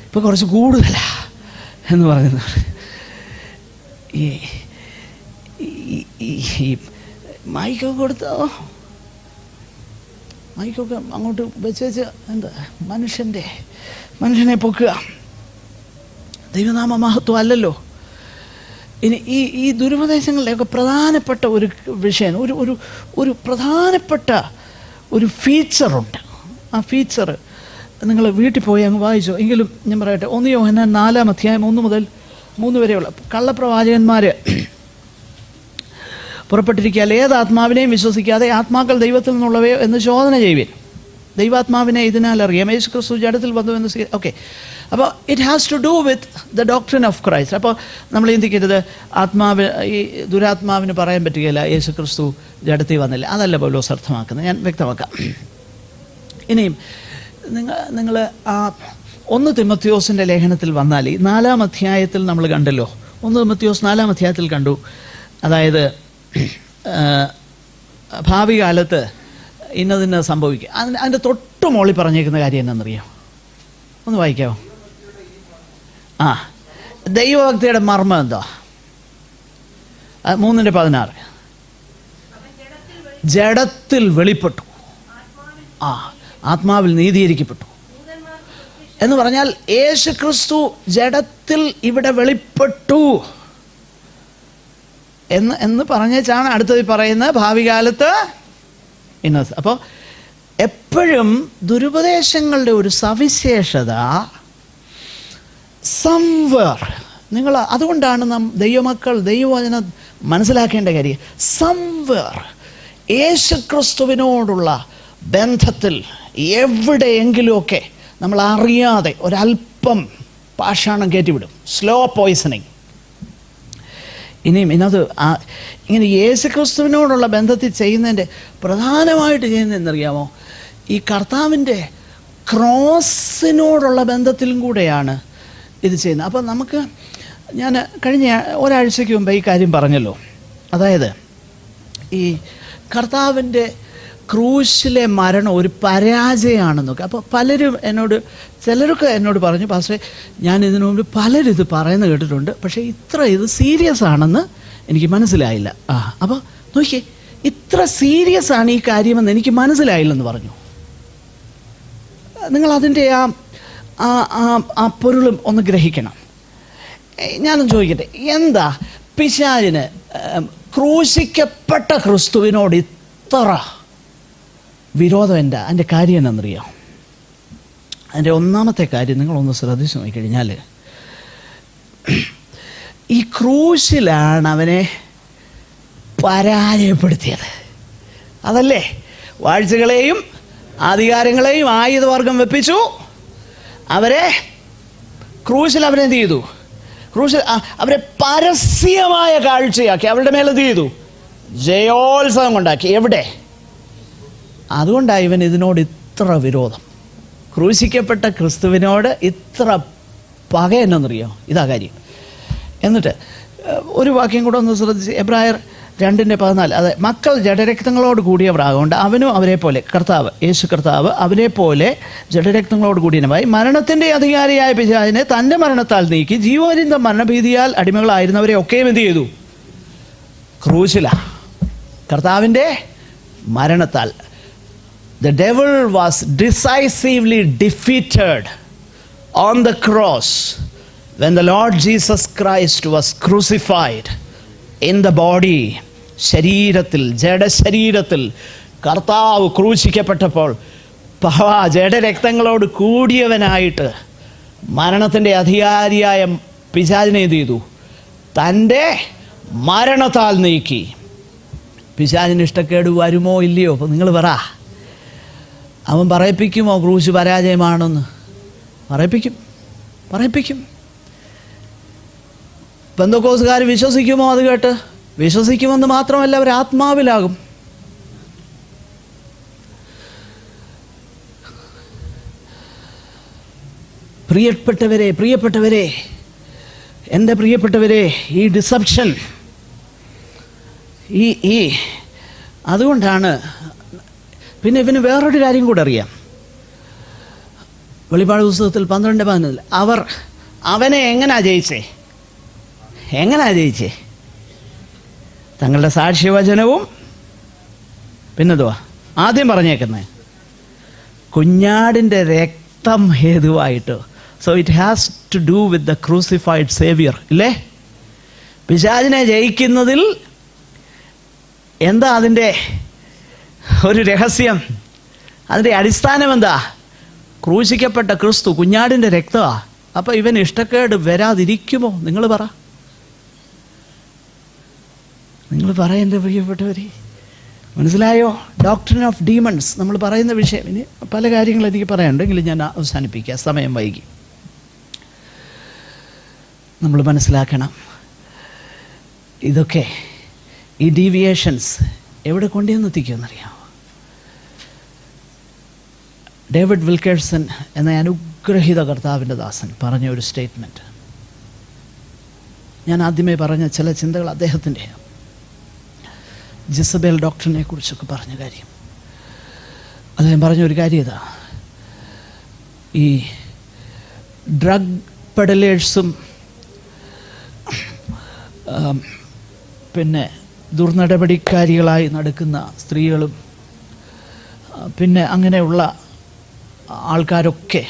ഇപ്പം കുറച്ച് കൂടുതലാ എന്ന് പറയുന്നു. ഈ മൈക്കൊക്കെ കൊടുത്തോ, മൈക്കൊക്കെ അങ്ങോട്ട് വെച്ചേച്ച് എന്താ മനുഷ്യനെ പൊക്കുക. ദൈവനാമ മഹത്വം അല്ലല്ലോ. ഇനി ഈ ദുരുപദേശങ്ങളിലൊക്കെ പ്രധാനപ്പെട്ട ഒരു വിഷയം, ഒരു പ്രധാനപ്പെട്ട ഒരു ഫീച്ചറുണ്ട്. ആ ഫീച്ചർ നിങ്ങൾ വീട്ടിൽ പോയി അങ്ങ് വായിച്ചോ. എങ്കിലും ഞാൻ പറയട്ടെ, 1 യോഹന്നാൻ 4-ാം അധ്യായം 1 മുതൽ 3 വരെയുള്ള കള്ളപ്രവാചകന്മാർ പുറപ്പെട്ടിരിക്കുക. ഏത് ആത്മാവിനെയും വിശ്വസിക്കാതെ ആത്മാക്കൾ ദൈവത്തിൽ നിന്നുള്ളവയോ എന്ന് ശോധന ചെയ്യുവിൻ. ദൈവാത്മാവിനെ ഇതിനാൽ അറിയാം, യേശു ക്രിസ്തു ജഡത്തിൽ വന്നു എന്ന്. ഓക്കെ, അപ്പോൾ it has to do with the doctrine of Christ. അപ്പോൾ നമ്മൾ ചിന്തിക്കരുത് ഈ ദുരാത്മാവിന് പറയാൻ പറ്റുകയില്ല യേശു ക്രിസ്തു ജഡത്തിൽ വന്നില്ല. അതല്ല പൗലോസ് അർത്ഥമാക്കുന്നത്. ഞാൻ വ്യക്തമാക്കാം. ഇനിയും നിങ്ങൾ ആ 1 തിമോത്തിയോസിൻ്റെ ലേഖനത്തിൽ വന്നാൽ, ഈ 4-ാം അധ്യായത്തിൽ നമ്മൾ കണ്ടല്ലോ, 1 തിമോത്തിയോസ് 4-ാം അധ്യായത്തിൽ കണ്ടു. അതായത് ഭാവി കാലത്ത് ഇന്നതിന് സംഭവിക്കുക. അതിൻ്റെ തൊട്ട് മോളിൽ പറഞ്ഞേക്കുന്ന കാര്യം എന്നാണെന്നറിയാം? ഒന്ന് വായിക്കാമോ? ദൈവഭക്തിയുടെ മർമ്മം എന്താ? 3:16 ജഡത്തിൽ വെളിപ്പെട്ടു, ആത്മാവിൽ നീതീകരിക്കപ്പെട്ടു എന്ന് പറഞ്ഞാൽ യേശു ക്രിസ്തു ജഡത്തിൽ ഇവിടെ വെളിപ്പെട്ടു എന്ന് പറഞ്ഞാണ് അടുത്തത് പറയുന്നത് ഭാവി കാലത്ത് ഇന്നത്. അപ്പോൾ എപ്പോഴും ദുരുപദേശങ്ങളുടെ ഒരു സവിശേഷത സംവേർ, നിങ്ങൾ അതുകൊണ്ടാണ് ദൈവമക്കൾ ദൈവവചനം മനസ്സിലാക്കേണ്ട കാര്യം, സംവേർ യേശു ക്രിസ്തുവിനോടുള്ള ബന്ധത്തിൽ എവിടെയെങ്കിലുമൊക്കെ നമ്മൾ അറിയാതെ ഒരല്പം പാഷാണം കയറ്റിവിടും, സ്ലോ പോയ്സണിങ്. ഇനിയും ഇന്നത് ഇങ്ങനെ യേശു ക്രിസ്തുവിനോടുള്ള ബന്ധത്തിൽ ചെയ്യുന്നതിൻ്റെ പ്രധാനമായിട്ട് ചെയ്യുന്നതെന്നറിയാമോ? ഈ കർത്താവിൻ്റെ ക്രോസിനോടുള്ള ബന്ധത്തിലും കൂടെയാണ് ഇത് ചെയ്യുന്നത്. അപ്പം നമുക്ക്, ഞാൻ കഴിഞ്ഞ ഒരാഴ്ചയ്ക്ക് മുമ്പ് ഈ കാര്യം പറഞ്ഞല്ലോ, അതായത് ഈ കർത്താവിൻ്റെ ക്രൂശിലെ മരണം ഒരു പരാജയമാണെന്നൊക്കെ. അപ്പോൾ ചിലരൊക്കെ എന്നോട് പറഞ്ഞു, പാസ്റ്ററെ ഞാൻ ഇതിനു മുമ്പ് പലരും ഇത് പറയുന്നത് കേട്ടിട്ടുണ്ട്, പക്ഷേ ഇത് സീരിയസ് ആണെന്ന് എനിക്ക് മനസ്സിലായില്ല. അപ്പോൾ നോക്കിയേ, ഇത്ര സീരിയസ് ആണ് ഈ കാര്യമെന്ന് എനിക്ക് മനസ്സിലായില്ലെന്ന് പറഞ്ഞു. നിങ്ങളതിൻ്റെ ആ പൊരുളും ഒന്ന് ഗ്രഹിക്കണം. ഞാനൊന്ന് ചോദിക്കട്ടെ, എന്താ പിശാചിന് ക്രൂശിക്കപ്പെട്ട ക്രിസ്തുവിനോട് ഇത്ര വിരോധം? അതിൻ്റെ കാര്യം എന്നറിയാം? അതിൻ്റെ ഒന്നാമത്തെ കാര്യം നിങ്ങളൊന്ന് ശ്രദ്ധിച്ച് നോക്കിക്കഴിഞ്ഞാൽ, ഈ ക്രൂശിലാണ് അവനെ പരാജയപ്പെടുത്തിയത്. അതല്ലേ? വാഴ്ചകളെയും അധികാരങ്ങളെയും ആയുധവർഗം വെപ്പിച്ചു, അവരെ ക്രൂശിൽ അവരെന്ത് ചെയ്തു? ക്രൂശിൽ അവരെ പരസ്യമായ കാഴ്ചയാക്കി, അവരുടെ മേലെന്ത് ചെയ്തു? ജയോത്സവം കൊണ്ടാക്കി. എവിടെ? അതുകൊണ്ടാണ് ഇവൻ ഇതിനോട് ഇത്ര വിരോധം. ക്രൂശിക്കപ്പെട്ട ക്രിസ്തുവിനോട് ഇത്ര പക എന്നറിയോ? ഇതാ കാര്യം. എന്നിട്ട് ഒരു വാക്യം കൂടെ ഒന്ന് ശ്രദ്ധിച്ച്, എബ്രായർ 2:14, അതെ, മക്കൾ ജഡരക്തങ്ങളോട് കൂടിയവരാകൊണ്ട് അവനും അവരെ പോലെ, യേശു കർത്താവ് അവരെ പോലെ ജഡരക്തങ്ങളോട് കൂടിയവനായി മരണത്തിൻ്റെ അധികാരിയായ പിശാചിനെ തൻ്റെ മരണത്താൽ നീക്കി ജീവപര്യന്ത മരണഭീതിയാൽ അടിമകളായിരുന്നവരെ ഒക്കെയും എന്ത് ചെയ്തു? ക്രൂശില കർത്താവിൻ്റെ മരണത്താൽ. The devil was decisively defeated on the cross when the Lord Jesus Christ was crucified in the body. ശരീരത്തിൽ, ജഡശരീരത്തിൽ കർത്താവ് ക്രൂശിക്കപ്പെട്ടപ്പോൾ ജഡരക്തങ്ങളോട് കൂടിയവനായിട്ട് മരണത്തിൻ്റെ അധികാരിയായ പിശാചിനെ എന്ത് ചെയ്തു? തൻ്റെ മരണത്താൽ നീക്കി. പിശാചിന് ഇഷ്ടക്കേട് വരുമോ ഇല്ലയോ? അപ്പോൾ നിങ്ങൾ പറ, അവൻ പറയിപ്പിക്കുമോ ക്രൂശ് പരാജയമാണെന്ന്? പറയിപ്പിക്കും. പെന്തക്കോസ്തുകാർ വിശ്വസിക്കുമോ? അത് കേട്ട് വിശ്വസിക്കുമെന്ന് മാത്രമല്ല, അവർ ആത്മാവിലാകും. പ്രിയപ്പെട്ടവരെ, എൻ്റെ പ്രിയപ്പെട്ടവരെ, ഈ ഡിസപ്ഷൻ, ഈ അതുകൊണ്ടാണ്. പിന്നെ ഇവന് വേറൊരു കാര്യം കൂടെ അറിയാം. വെളിപ്പാട് പുസ്തകത്തിൽ 12:11 അവനെ എങ്ങനാ ജയിച്ചേ? തങ്ങളുടെ സാക്ഷ്യവചനവും പിന്നെന്തുവാ ആദ്യം പറഞ്ഞേക്കുന്നത്? കുഞ്ഞാടിൻ്റെ രക്തം ഹേതുവായിട്ട്. So it has to do with the crucified saviour, ഇല്ലേ? പിശാചിനെ ജയിക്കുന്നതിൽ എന്താ അതിൻ്റെ ഒരു രഹസ്യം? അതിൻ്റെ അടിസ്ഥാനം എന്താ? ക്രൂശിക്കപ്പെട്ട ക്രിസ്തു, കുഞ്ഞാടിൻ്റെ രക്തമാണ്. അപ്പോൾ ഇവൻ ഇഷ്ടക്കേട് വരാതിരിക്കുമോ? നിങ്ങൾ പറ എൻ്റെ പ്രിയപ്പെട്ടവരെ, മനസ്സിലായോ? ഡോക്ട്രിൻ ഓഫ് ഡീമൺസ് നമ്മൾ പറയുന്ന വിഷയം. ഇനി പല കാര്യങ്ങളും എനിക്ക് പറയാനുണ്ടെങ്കിലും ഞാൻ അവസാനിപ്പിക്കാം, സമയം വൈകി. നമ്മൾ മനസ്സിലാക്കണം, ഇതൊക്കെ ഈ ഡീവിയേഷൻസ് എവിടെ കൊണ്ടുവന്നെത്തിക്കുമെന്നറിയാമോ? ഡേവിഡ് വിൽക്കേഴ്സൺ എന്ന അനുഗ്രഹീത കർത്താവിൻ്റെ ദാസൻ പറഞ്ഞ ഒരു സ്റ്റേറ്റ്മെൻറ്റ്, ഞാൻ ആദ്യമേ പറഞ്ഞ ചില ചിന്തകൾ അദ്ദേഹത്തിൻ്റെ ജെസബേൽ ഡോക്ടറിനെ കുറിച്ചൊക്കെ പറഞ്ഞ കാര്യം. അദ്ദേഹം പറഞ്ഞൊരു കാര്യം ഇതാ, ഈ ഡ്രഗ് പെഡലേഴ്സും പിന്നെ ദുർനടപടിക്കാരികളായി നടക്കുന്ന സ്ത്രീകളും പിന്നെ അങ്ങനെയുള്ള ആൾക്കാരൊക്കെ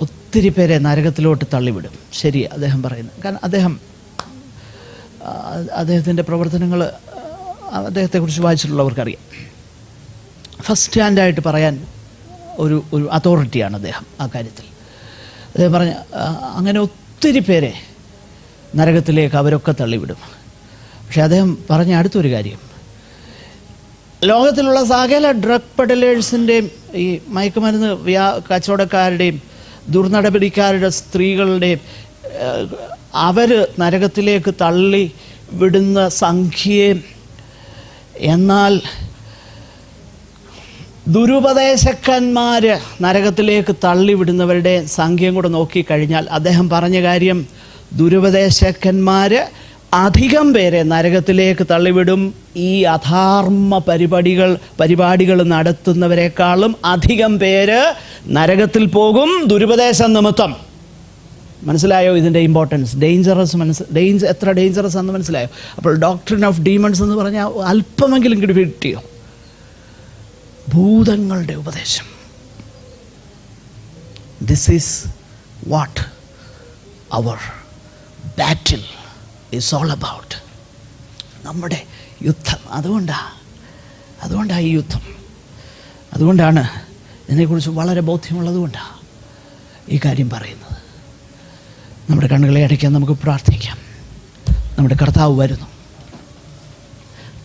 ഒത്തിരി പേരെ നരകത്തിലോട്ട് തള്ളിവിടും. ശരി, അദ്ദേഹം പറയുന്നത്. കാരണം അദ്ദേഹത്തിൻ്റെ പ്രവർത്തനങ്ങൾ അദ്ദേഹത്തെക്കുറിച്ച് വായിച്ചിട്ടുള്ളവർക്കറിയാം. ഫസ്റ്റ് ഹാൻഡായിട്ട് പറയാൻ ഒരു അതോറിറ്റിയാണ് അദ്ദേഹം ആ കാര്യത്തിൽ. അദ്ദേഹം പറഞ്ഞ അങ്ങനെ ഒത്തിരി പേരെ നരകത്തിലേക്ക് അവരൊക്കെ തള്ളിവിടും. പക്ഷെ അദ്ദേഹം പറഞ്ഞ അടുത്തൊരു കാര്യം, ലോകത്തിലുള്ള സകല ഡ്രഗ് പെഡലേഴ്സിൻ്റെയും ഈ മയക്കുമരുന്ന് കച്ചവടക്കാരുടെയും ദുർനടപടിക്കാരുടെ സ്ത്രീകളുടെയും അവർ നരകത്തിലേക്ക് തള്ളി വിടുന്ന സംഖ്യയെ, എന്നാൽ ദുരുപദേശകന്മാർ നരകത്തിലേക്ക് തള്ളിവിടുന്നവരുടെ സംഖ്യയും കൂടെ നോക്കിക്കഴിഞ്ഞാൽ അദ്ദേഹം പറഞ്ഞ കാര്യം, ദുരുപദേശകന്മാർ അധികം പേരെ നരകത്തിലേക്ക് തള്ളിവിടും. ഈ അധാർമ്മ പരിപാടികൾ നടത്തുന്നവരെക്കാളും അധികം പേര് നരകത്തിൽ പോകും ദുരുപദേശം നിമിത്തം. മനസ്സിലായോ ഇതിൻ്റെ ഇമ്പോർട്ടൻസ്? എത്ര ഡേഞ്ചറസ് ആണെന്ന് മനസ്സിലായോ? അപ്പോൾ ഡോക്ട്രിൻ ഓഫ് ഡീമൺസ് എന്ന് പറഞ്ഞാൽ അല്പമെങ്കിലും കിട്ടിയോ? ഭൂതങ്ങളുടെ ഉപദേശം. This is what our battle is all about. നമ്മുടെ യുദ്ധം അതുകൊണ്ടാണ് ഈ യുദ്ധം. അതുകൊണ്ടാണ് ഇതിനെക്കുറിച്ച് വളരെ ബോധ്യമുള്ളതുകൊണ്ടാണ് ഈ കാര്യം പറയുന്നത്. നമ്മുടെ കണ്ണുകളെ അടയ്ക്കാൻ നമുക്ക് പ്രാർത്ഥിക്കാം. നമ്മുടെ കർത്താവ് വരുന്നു.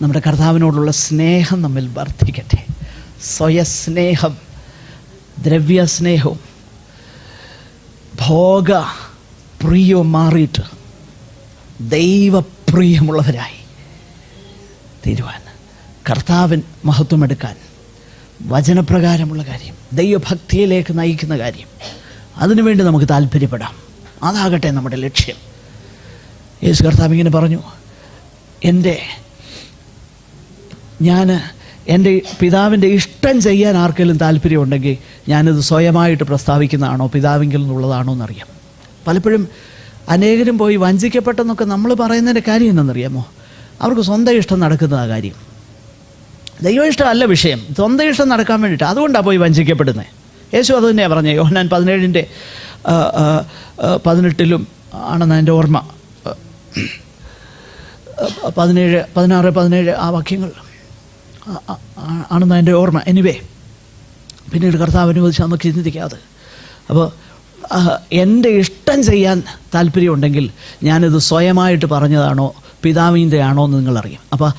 നമ്മുടെ കർത്താവിനോടുള്ള സ്നേഹം നമ്മിൽ വർദ്ധിക്കട്ടെ. സ്വയസ്നേഹം, ദ്രവ്യസ്നേഹവും ഭോഗപ്രിയവും മാറിയിട്ട് ദൈവപ്രിയമുള്ളവരായി തീരുവാൻ, കർത്താവിൻ മഹത്വമെടുക്കാൻ, വചനപ്രകാരമുള്ള കാര്യം, ദൈവഭക്തിയിലേക്ക് നയിക്കുന്ന കാര്യം, അതിനുവേണ്ടി നമുക്ക് താല്പര്യപ്പെടാം. അതാകട്ടെ നമ്മുടെ ലക്ഷ്യം. യേശു കർത്താവ് ഇങ്ങനെ പറഞ്ഞു, എൻ്റെ പിതാവിൻ്റെ ഇഷ്ടം ചെയ്യാൻ ആർക്കെങ്കിലും താല്പര്യമുണ്ടെങ്കിൽ ഞാനിത് സ്വയമായിട്ട് പ്രസ്താവിക്കുന്നതാണോ പിതാവിങ്കിൽ നിന്നുള്ളതാണോ എന്നറിയാം. പലപ്പോഴും അനേകരും പോയി വഞ്ചിക്കപ്പെട്ടെന്നൊക്കെ നമ്മൾ പറയുന്നതിൻ്റെ കാര്യം എന്തെന്നറിയാമോ? അവർക്ക് സ്വന്തം ഇഷ്ടം നടക്കുന്നതാ കാര്യം. ദൈവ ഇഷ്ടമല്ല വിഷയം, സ്വന്തം ഇഷ്ടം നടക്കാൻ വേണ്ടിയിട്ട്. അതുകൊണ്ടാണ് പോയി വഞ്ചിക്കപ്പെടുന്നത്. യേശു അത് തന്നെയാണ് പറഞ്ഞത്. യോഹന്നാൻ 17:18 ആണെന്ന് എൻ്റെ ഓർമ്മ. 16-17 ആ വാക്യങ്ങൾ ആണെന്ന് എൻ്റെ ഓർമ്മ. എനിവേ, പിന്നീട് കർത്താവ് അനുവദിച്ച് നമുക്ക് ചിന്തിക്കാതെ. അപ്പോൾ എൻ്റെ ഇഷ്ടം ചെയ്യാൻ താല്പര്യമുണ്ടെങ്കിൽ ഞാനിത് സ്വയമായിട്ട് പറഞ്ഞതാണോ പിതാവിൻ്റെ ആണോ എന്ന് നിങ്ങളറിയും. അപ്പോൾ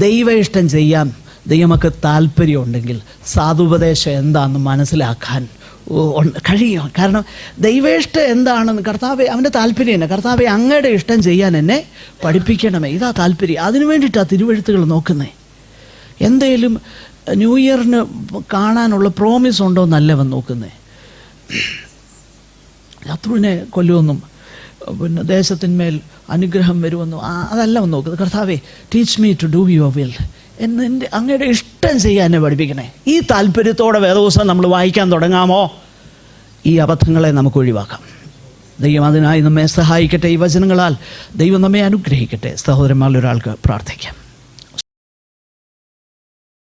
ദൈവ ഇഷ്ടം ചെയ്യാൻ ദൈവമൊക്കെ താല്പര്യമുണ്ടെങ്കിൽ സാധുപദേശം എന്താണെന്ന് മനസ്സിലാക്കാൻ കഴിയും. കാരണം ദൈവേഷ്ടം എന്താണെന്ന് കർത്താവെ, അവൻ്റെ താല്പര്യം തന്നെ, കർത്താവെ അങ്ങയുടെ ഇഷ്ടം ചെയ്യാൻ എന്നെ പഠിപ്പിക്കണമേ, ഇതാ താല്പര്യം. അതിനു വേണ്ടിയിട്ടാണ് തിരുവെഴുത്തുകൾ നോക്കുന്നത്. എന്തേലും ന്യൂ ഇയറിന് കാണാനുള്ള പ്രോമിസ് ഉണ്ടോ എന്നല്ലവൻ നോക്കുന്നത്. ശത്രുവിനെ കൊല്ലുമെന്നും പിന്നെ ദേശത്തിന്മേൽ അനുഗ്രഹം വരുമെന്നും അതല്ല നോക്കുന്നത്. കർത്താവെ, teach me to do your will, എൻ്റെ അങ്ങയുടെ ഇഷ്ടം ചെയ്യാൻ എന്നെ പഠിപ്പിക്കണേ. ഈ താല്പര്യത്തോടെ വേദപുസ്തകം നമ്മൾ വായിക്കാൻ തുടങ്ങാമോ, ഈ അബദ്ധങ്ങളെ നമുക്ക് ഒഴിവാക്കാം. ദൈവം അതിനായി നമ്മെ സഹായിക്കട്ടെ. ഈ വചനങ്ങളാൽ ദൈവം നമ്മെ അനുഗ്രഹിക്കട്ടെ. സഹോദരന്മാരിൽ ഒരാൾക്ക് പ്രാർത്ഥിക്കാം.